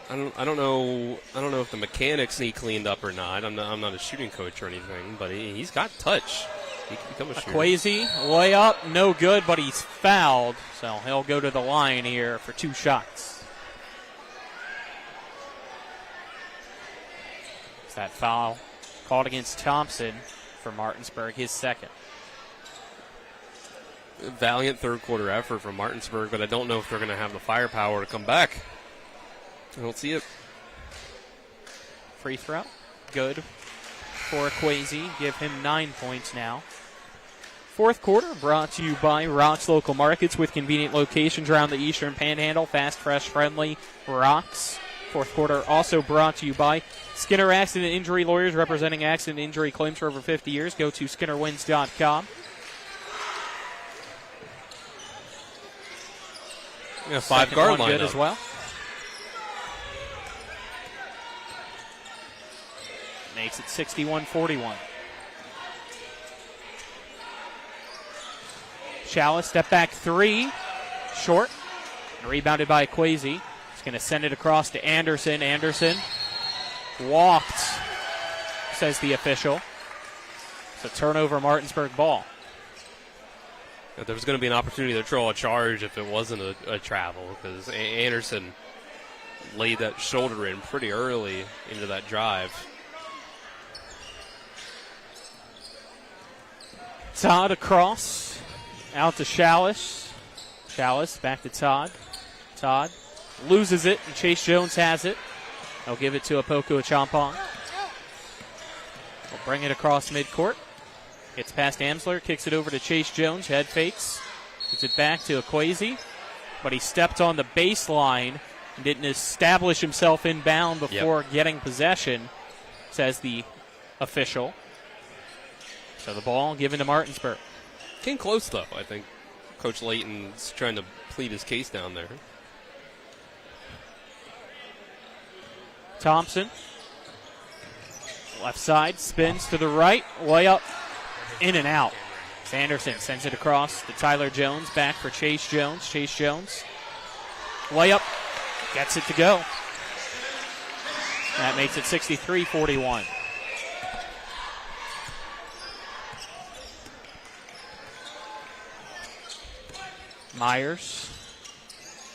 I don't know if the mechanics need cleaned up or not. I'm not a shooting coach or anything, but he's got touch. He can become a shooter. Akwesi, layup, no good, but he's fouled, so he'll go to the line here for 2 shots. It's that foul called against Thompson for Martinsburg, his second. Valiant third quarter effort from Martinsburg, but I don't know if they're going to have the firepower to come back. I don't see it. Free throw. Good for Akwesi. Give him 9 points now. Fourth quarter brought to you by Rocks Local Markets with convenient locations around the Eastern Panhandle. Fast, fresh, friendly Rocks. Fourth quarter also brought to you by Skinner Accident Injury Lawyers, representing accident injury claims for over 50 years. Go to SkinnerWins.com. Yeah, 5-guard line good as well. Makes it 61-41. Chalice, step back 3. Short. And rebounded by Akwesi. He's going to send it across to Anderson. Anderson walked, says the official. It's a turnover Martinsburg ball. There was going to be an opportunity to throw a charge if it wasn't a travel, because Anderson laid that shoulder in pretty early into that drive. Todd across, out to Chalice. Chalice back to Todd. Todd loses it, and Chase Jones has it. He'll give it to Opoku Achampong. He'll bring it across midcourt. Gets past Amsler, kicks it over to Chase Jones, head fakes. Gives it back to Akwesi, but he stepped on the baseline and didn't establish himself inbound before getting possession, says the official. So the ball given to Martinsburg. Came close, though. I think Coach Layton's trying to plead his case down there. Thompson. Left side, spins to the right, layup, in and out. Sanderson sends it across to Tyler Jones, back for Chase Jones. Chase Jones, layup, gets it to go. That makes it 63-41. Myers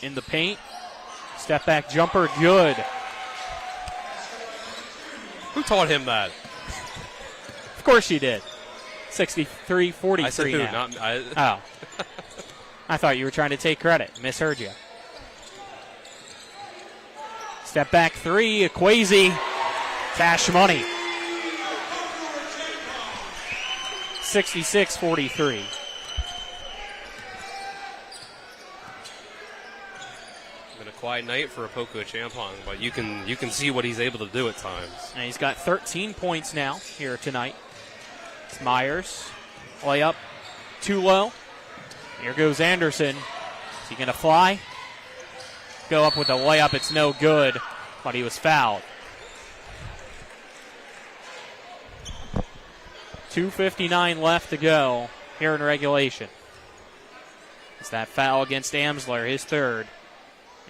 in the paint. Step back jumper, good. Who taught him that? Of course you did. 63-43 I said who, now. not I. Oh. I thought you were trying to take credit. Misheard you. Step back 3, Akwesi. Cash money. 66-43. Been a quiet night for Opoku Achampong, but you can see what he's able to do at times. And he's got 13 points now here tonight. It's Myers. Layup. Too low. Here goes Anderson. Is he going to fly? Go up with the layup. It's no good, but he was fouled. 2:59 left to go here in regulation. It's that foul against Amsler, his third.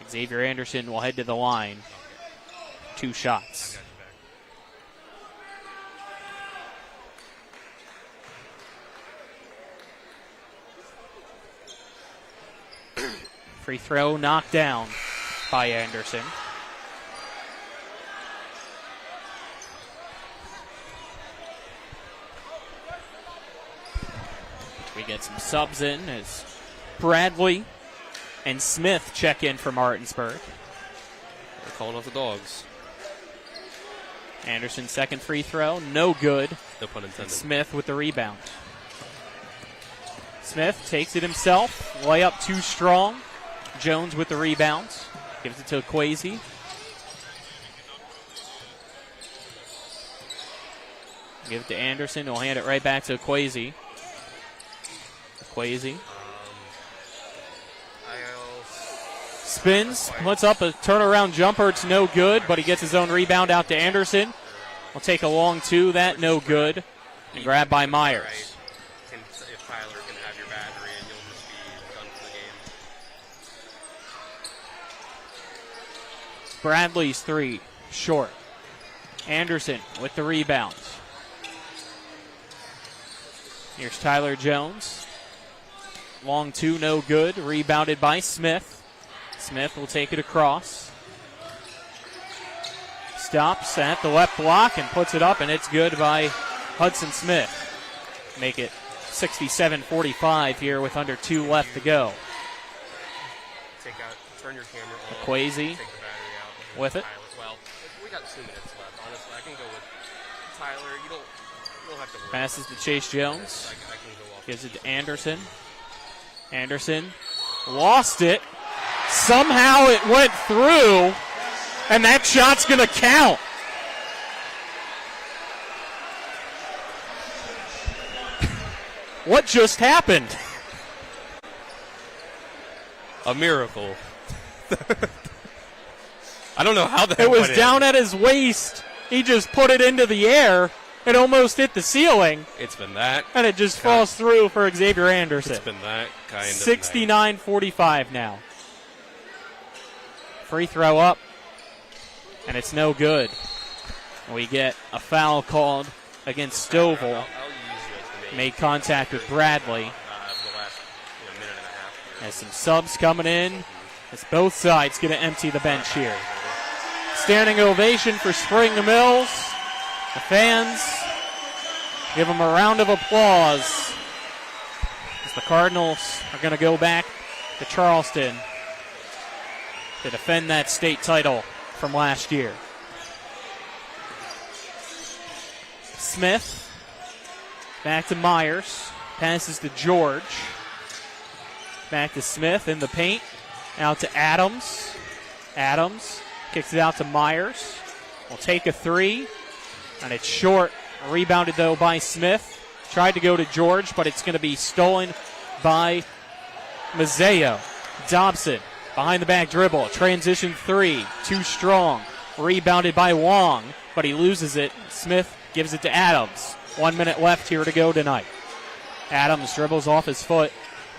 Xavier Anderson will head to the line. 2 shots. Free throw knocked down by Anderson. We get some subs in as Bradley and Smith check in for Martinsburg. They're calling off the dogs. Anderson's second free throw, no good. No pun intended. Smith with the rebound. Smith takes it himself. Layup too strong. Jones with the rebound. Gives it to Kwesi. Give it to Anderson. He'll hand it right back to Kwesi. Kwesi. Spins. Puts up a turnaround jumper. It's no good, but he gets his own rebound out to Anderson. Will take a long 2. That no good. And grabbed by Myers. If Tyler can have your battery, and you'll just be done for the game. Bradley's 3. Short. Anderson with the rebound. Here's Tyler Jones. Long 2, no good. Rebounded by Smith. Smith will take it across. Stops at the left block and puts it up, and it's good by Hudson Smith. Make it 67-45 here with under 2 left to go. Turn your camera on. Kwesi take the battery out. with it. Well, we got 2 minutes left. Honestly, I can go with Tyler. You don't have to worry. Passes to Chase Jones. I can go off. Gives it to Anderson. Anderson lost it. Somehow it went through, and that shot's going to count. What just happened? A miracle. I don't know how that It was went down in. at his waist. He just put it into the air. It almost hit the ceiling. It's been that. And it just falls through for Xavier Anderson. It's been that kind of 69-45 now. Free throw up, and it's no good. We get a foul called against Stovall. Made contact with Bradley. Has some subs coming in. As both sides going to empty the bench here. Standing ovation for Spring Mills. The fans give them a round of applause as the Cardinals are going to go back to Charleston to defend that state title from last year. Smith back to Myers. Passes to George. Back to Smith in the paint. Out to Adams. Adams kicks it out to Myers. Will take a 3. And it's short. Rebounded, though, by Smith. Tried to go to George, but it's going to be stolen by Mazzeo. Dobson, behind the back dribble. Transition 3. Too strong. Rebounded by Wong, but he loses it. Smith gives it to Adams. 1 minute left here to go tonight. Adams dribbles off his foot.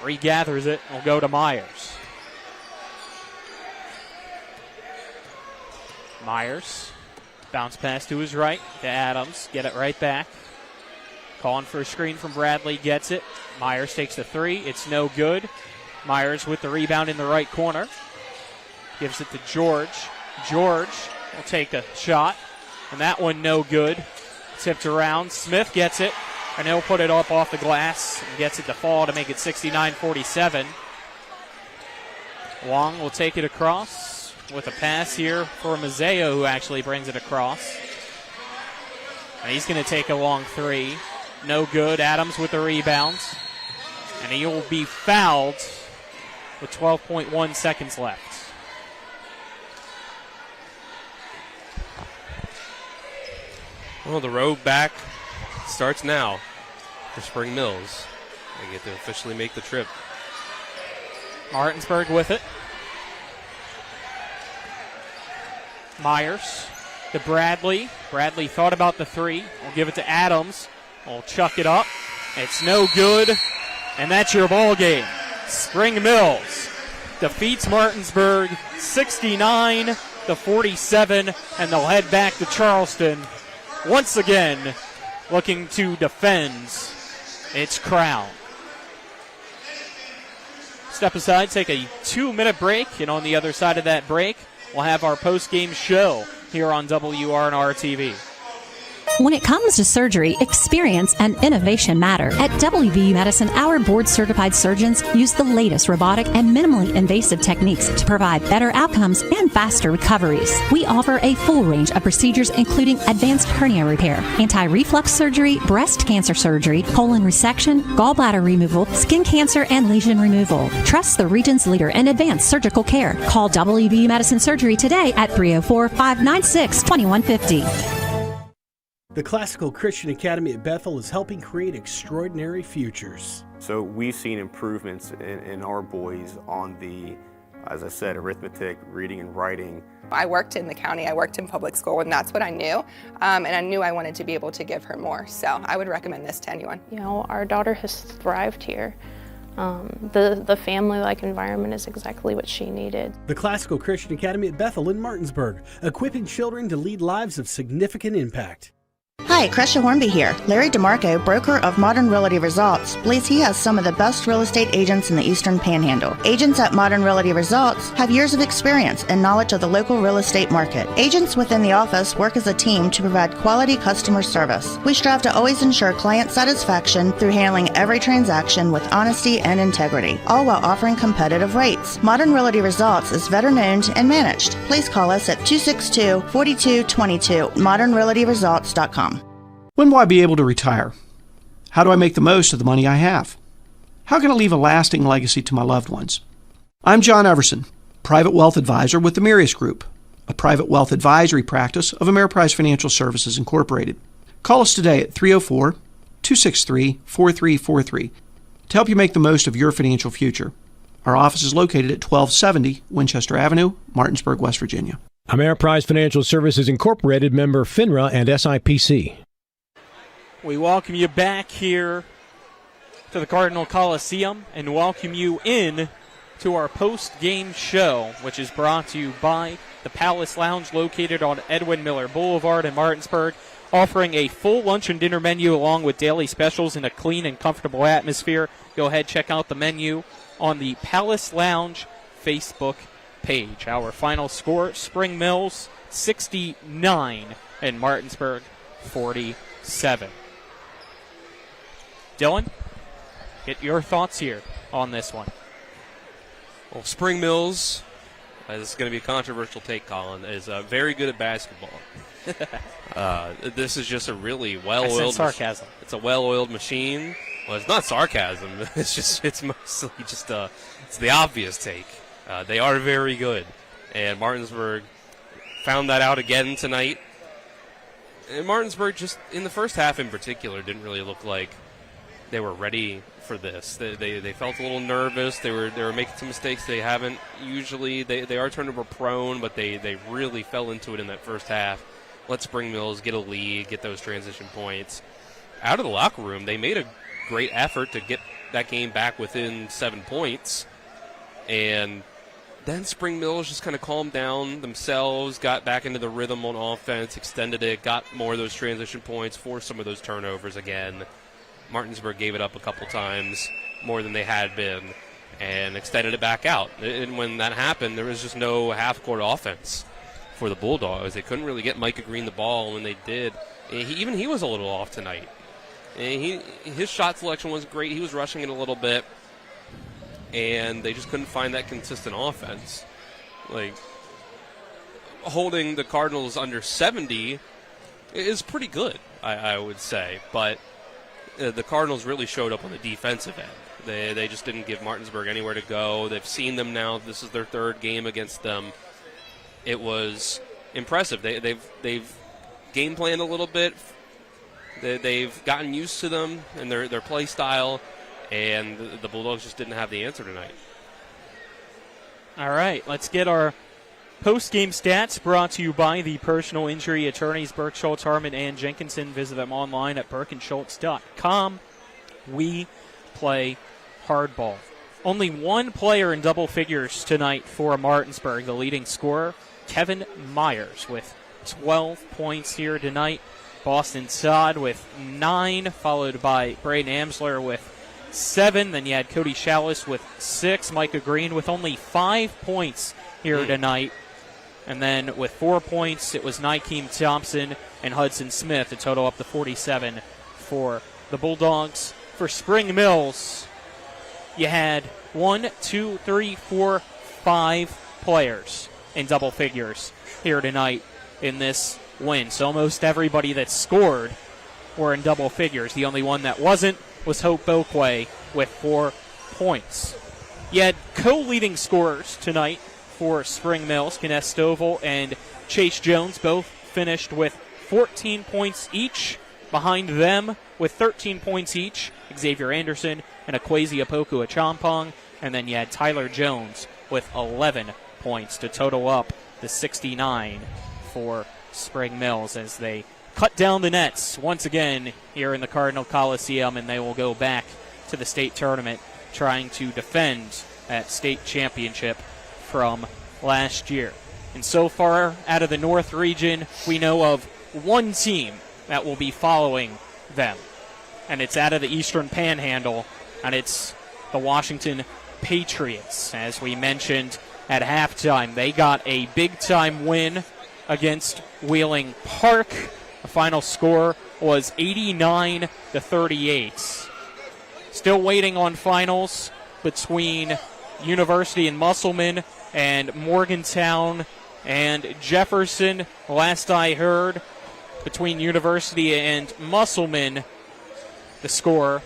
Regathers it. Will go to Myers. Myers. Bounce pass to his right to Adams. Get it right back. Calling for a screen from Bradley. Gets it. Myers takes the 3. It's no good. Myers with the rebound in the right corner. Gives it to George. George will take a shot. And that one no good. Tipped around. Smith gets it. And he'll put it up off the glass. And gets it to fall to make it 69-47. Wong will take it across. With a pass here for Mazzeo, who actually brings it across. And he's going to take a long 3. No good. Adams with the rebound. And he will be fouled with 12.1 seconds left. Well, the road back starts now for Spring Mills. They get to officially make the trip. Martinsburg with it. Myers to Bradley. Bradley thought about the 3. We'll give it to Adams. We'll chuck it up. It's no good. And that's your ball game. Spring Mills defeats Martinsburg 69-47, and they'll head back to Charleston once again, looking to defend its crown. Step aside, take a 2-minute break, and on the other side of that break, we'll have our post-game show here on WRNR TV. When it comes to surgery, experience and innovation matter. At WVU Medicine, our board-certified surgeons use the latest robotic and minimally invasive techniques to provide better outcomes and faster recoveries. We offer a full range of procedures including advanced hernia repair, anti-reflux surgery, breast cancer surgery, colon resection, gallbladder removal, skin cancer, and lesion removal. Trust the region's leader in advanced surgical care. Call WVU Medicine Surgery today at 304-596-2150. The Classical Christian Academy at Bethel is helping create extraordinary futures. So we've seen improvements in our boys on the, as I said, arithmetic, reading and writing. I worked in the county, I worked in public school, and that's what I knew. And I knew I wanted to be able to give her more. So I would recommend this to anyone. You know, our daughter has thrived here. The family-like environment is exactly what she needed. The Classical Christian Academy at Bethel in Martinsburg, equipping children to lead lives of significant impact. Hi, Crescia Hornby here. Larry DeMarco, broker of Modern Realty Results, believes he has some of the best real estate agents in the Eastern Panhandle. Agents at Modern Realty Results have years of experience and knowledge of the local real estate market. Agents within the office work as a team to provide quality customer service. We strive to always ensure client satisfaction through handling every transaction with honesty and integrity, all while offering competitive rates. Modern Realty Results is veteran-owned and managed. Please call us at 262-4222, modernrealtyresults.com. When will I be able to retire? How do I make the most of the money I have? How can I leave a lasting legacy to my loved ones? I'm John Everson, Private Wealth Advisor with the Marius Group, a private wealth advisory practice of Ameriprise Financial Services Incorporated. Call us today at 304-263-4343 to help you make the most of your financial future. Our office is located at 1270 Winchester Avenue, Martinsburg, West Virginia. Ameriprise Financial Services Incorporated, member FINRA and SIPC. We welcome you back here to the Cardinal Coliseum and welcome you in to our post-game show, which is brought to you by the Palace Lounge located on Edwin Miller Boulevard in Martinsburg, offering a full lunch and dinner menu along with daily specials in a clean and comfortable atmosphere. Go ahead, check out the menu on the Palace Lounge Facebook page. Our final score, Spring Mills 69 and Martinsburg 47. Dylan, get your thoughts here on this one. Well, Spring Mills, this is going to be a controversial take, Colin, is very good at basketball. This is just a really well-oiled sarcasm. It's a well-oiled machine. Well, it's not sarcasm. It's mostly just it's the obvious take. They are very good, and Martinsburg found that out again tonight. And Martinsburg, just in the first half in particular, didn't really look like they were ready for this. They felt a little nervous. They were making some mistakes they haven't usually. They are turnover prone, but they really fell into it in that first half. Let Spring Mills get a lead, get those transition points. Out of the locker room, they made a great effort to get that game back within 7 points. And then Spring Mills just kind of calmed down themselves, got back into the rhythm on offense, extended it, got more of those transition points, forced some of those turnovers again. Martinsburg gave it up a couple times, more than they had been, and extended it back out. And when that happened, there was just no half-court offense for the Bulldogs. They couldn't really get Micah Green the ball. When they did, even he was a little off tonight. And his shot selection was great. He was rushing it a little bit, and they just couldn't find that consistent offense. Like, holding the Cardinals under 70 is pretty good, I would say, but the Cardinals really showed up on the defensive end. They just didn't give Martinsburg anywhere to go. They've seen them now. This is their third game against them. It was impressive. They've game planned a little bit. They've gotten used to them and their play style, and the Bulldogs just didn't have the answer tonight. All right, let's get our post-game stats brought to you by the personal injury attorneys Burke, Schultz, Harmon, and Jenkinson. Visit them online at burkeandschultz.com. We play hardball. Only one player in double figures tonight for Martinsburg, the leading scorer, Kevin Myers, with 12 points here tonight. Boston Todd with 9, followed by Braden Amsler with 7. Then you had Cody Chalice with 6. Micah Green with only 5 points here tonight. And then with 4 points, it was Nykeem Thompson and Hudson Smith to total up to 47 for the Bulldogs. For Spring Mills, you had 5 players in double figures here tonight in this win. So almost everybody that scored were in double figures. The only one that wasn't was Hope Boquay with 4 points. You had co-leading scorers tonight for Spring Mills. Kenneth Stovall and Chase Jones both finished with 14 points each. Behind them with 13 points each, Xavier Anderson and Akwesi Opoku Achampong. And then you had Tyler Jones with 11 points to total up the 69 for Spring Mills as they cut down the nets once again here in the Cardinal Coliseum, and they will go back to the state tournament trying to defend that state championship from last year. And so far out of the North region, we know of one team that will be following them, and it's out of the Eastern Panhandle, and it's the Washington Patriots. As we mentioned at halftime, they got a big-time win against Wheeling Park. The final score was 89-38. Still waiting on finals between University and Musselman and Morgantown and Jefferson. Last I heard, between University and Musselman, the score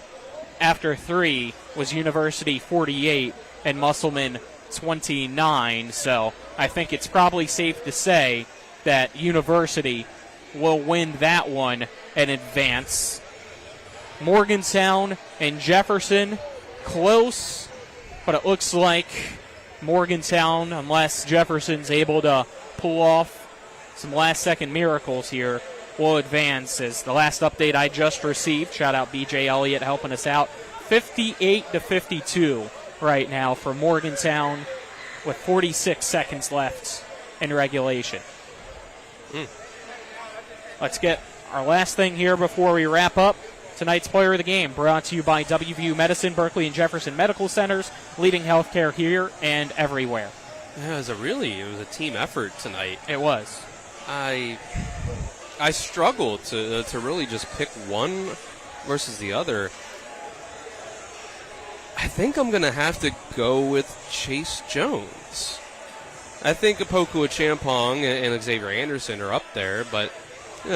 after 3 was University 48 and Musselman 29. So I think it's probably safe to say that University will win that one and advance. Morgantown and Jefferson, close, but it looks like Morgantown, unless Jefferson's able to pull off some last-second miracles here, will advance. As the last update I just received, shout out BJ Elliott helping us out, 58-52 right now for Morgantown with 46 seconds left in regulation. Let's get our last thing here before we wrap up. Tonight's player of the game brought to you by WVU Medicine, Berkeley and Jefferson Medical Centers, leading healthcare here and everywhere. Yeah, it was a team effort tonight. It was. I struggled to really just pick one versus the other. I think I'm going to have to go with Chase Jones. I think Opoku Achampong and Xavier Anderson are up there, but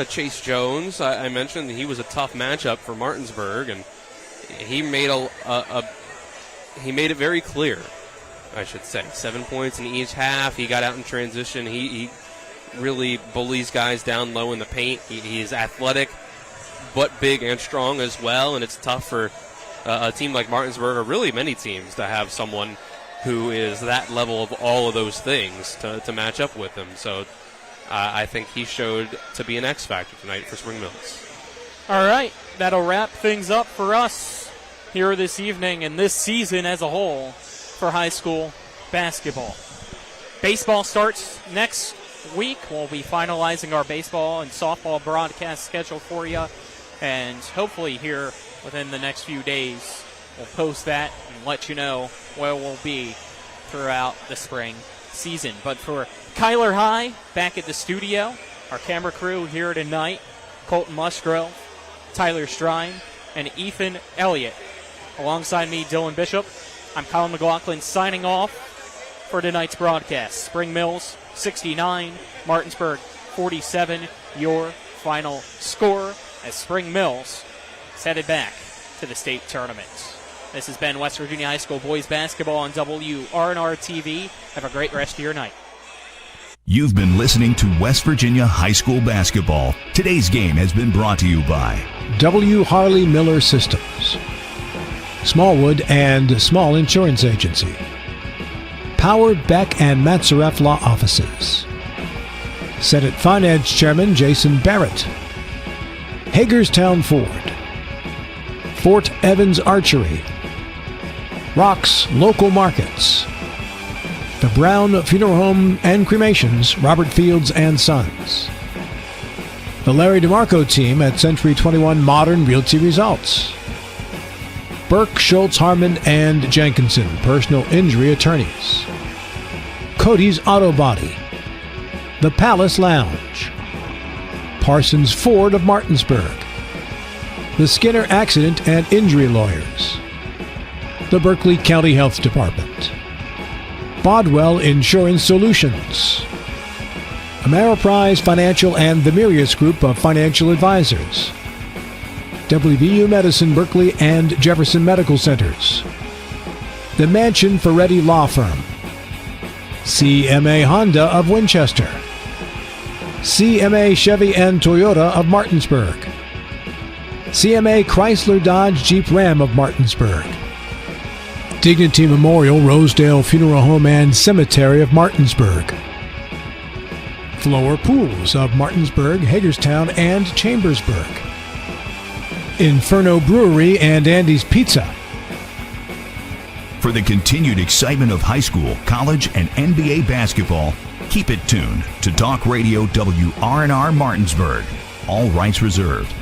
Chase Jones, I mentioned that he was a tough matchup for Martinsburg, and he made he made it very clear, I should say. 7 points in each half. He got out in transition. He really bullies guys down low in the paint. He is athletic, but big and strong as well, and it's tough for a team like Martinsburg, or really many teams, to have someone who is that level of all of those things to match up with him. So I think he showed to be an X factor tonight for Spring Mills. All right, that'll wrap things up for us here this evening and this season as a whole for high school basketball. Baseball starts next week. We'll be finalizing our baseball and softball broadcast schedule for you, and hopefully here within the next few days we'll post that and let you know where we'll be throughout the spring season. But for Kyler High back at the studio, our camera crew here tonight, Colton Musgrove, Tyler Strine, and Ethan Elliott. Alongside me, Dylan Bishop, I'm Colin McLaughlin signing off for tonight's broadcast. Spring Mills 69, Martinsburg 47, your final score as Spring Mills is headed back to the state tournament. This has been West Virginia High School boys basketball on WRNR TV. Have a great rest of your night. You've been listening to West Virginia High School basketball. Today's game has been brought to you by W. Harley Miller Systems, Smallwood and Small Insurance Agency, Powered Beck and Matzaref Law Offices, Senate Finance Chairman Jason Barrett, Hagerstown Ford, Fort Evans Archery, Rock's Local Markets. The Brown Funeral Home and Cremations, Robert Fields and Sons. The Larry DeMarco team at Century 21 Modern Realty Results. Burke, Schultz, Harmon, and Jenkinson, personal injury attorneys. Cody's Auto Body. The Palace Lounge. Parsons Ford of Martinsburg. The Skinner Accident and Injury Lawyers. The Berkeley County Health Department. Bodwell Insurance Solutions. Ameriprise Financial and the Mirius Group of Financial Advisors. WVU Medicine Berkeley and Jefferson Medical Centers. The Mansion Ferretti Law Firm. CMA Honda of Winchester. CMA Chevy and Toyota of Martinsburg. CMA Chrysler Dodge Jeep Ram of Martinsburg. Dignity Memorial Rosedale Funeral Home and Cemetery of Martinsburg. Floor Pools of Martinsburg, Hagerstown, and Chambersburg. Inferno Brewery and Andy's Pizza. For the continued excitement of high school, college, and NBA basketball, keep it tuned to Talk Radio WRNR Martinsburg. All rights reserved.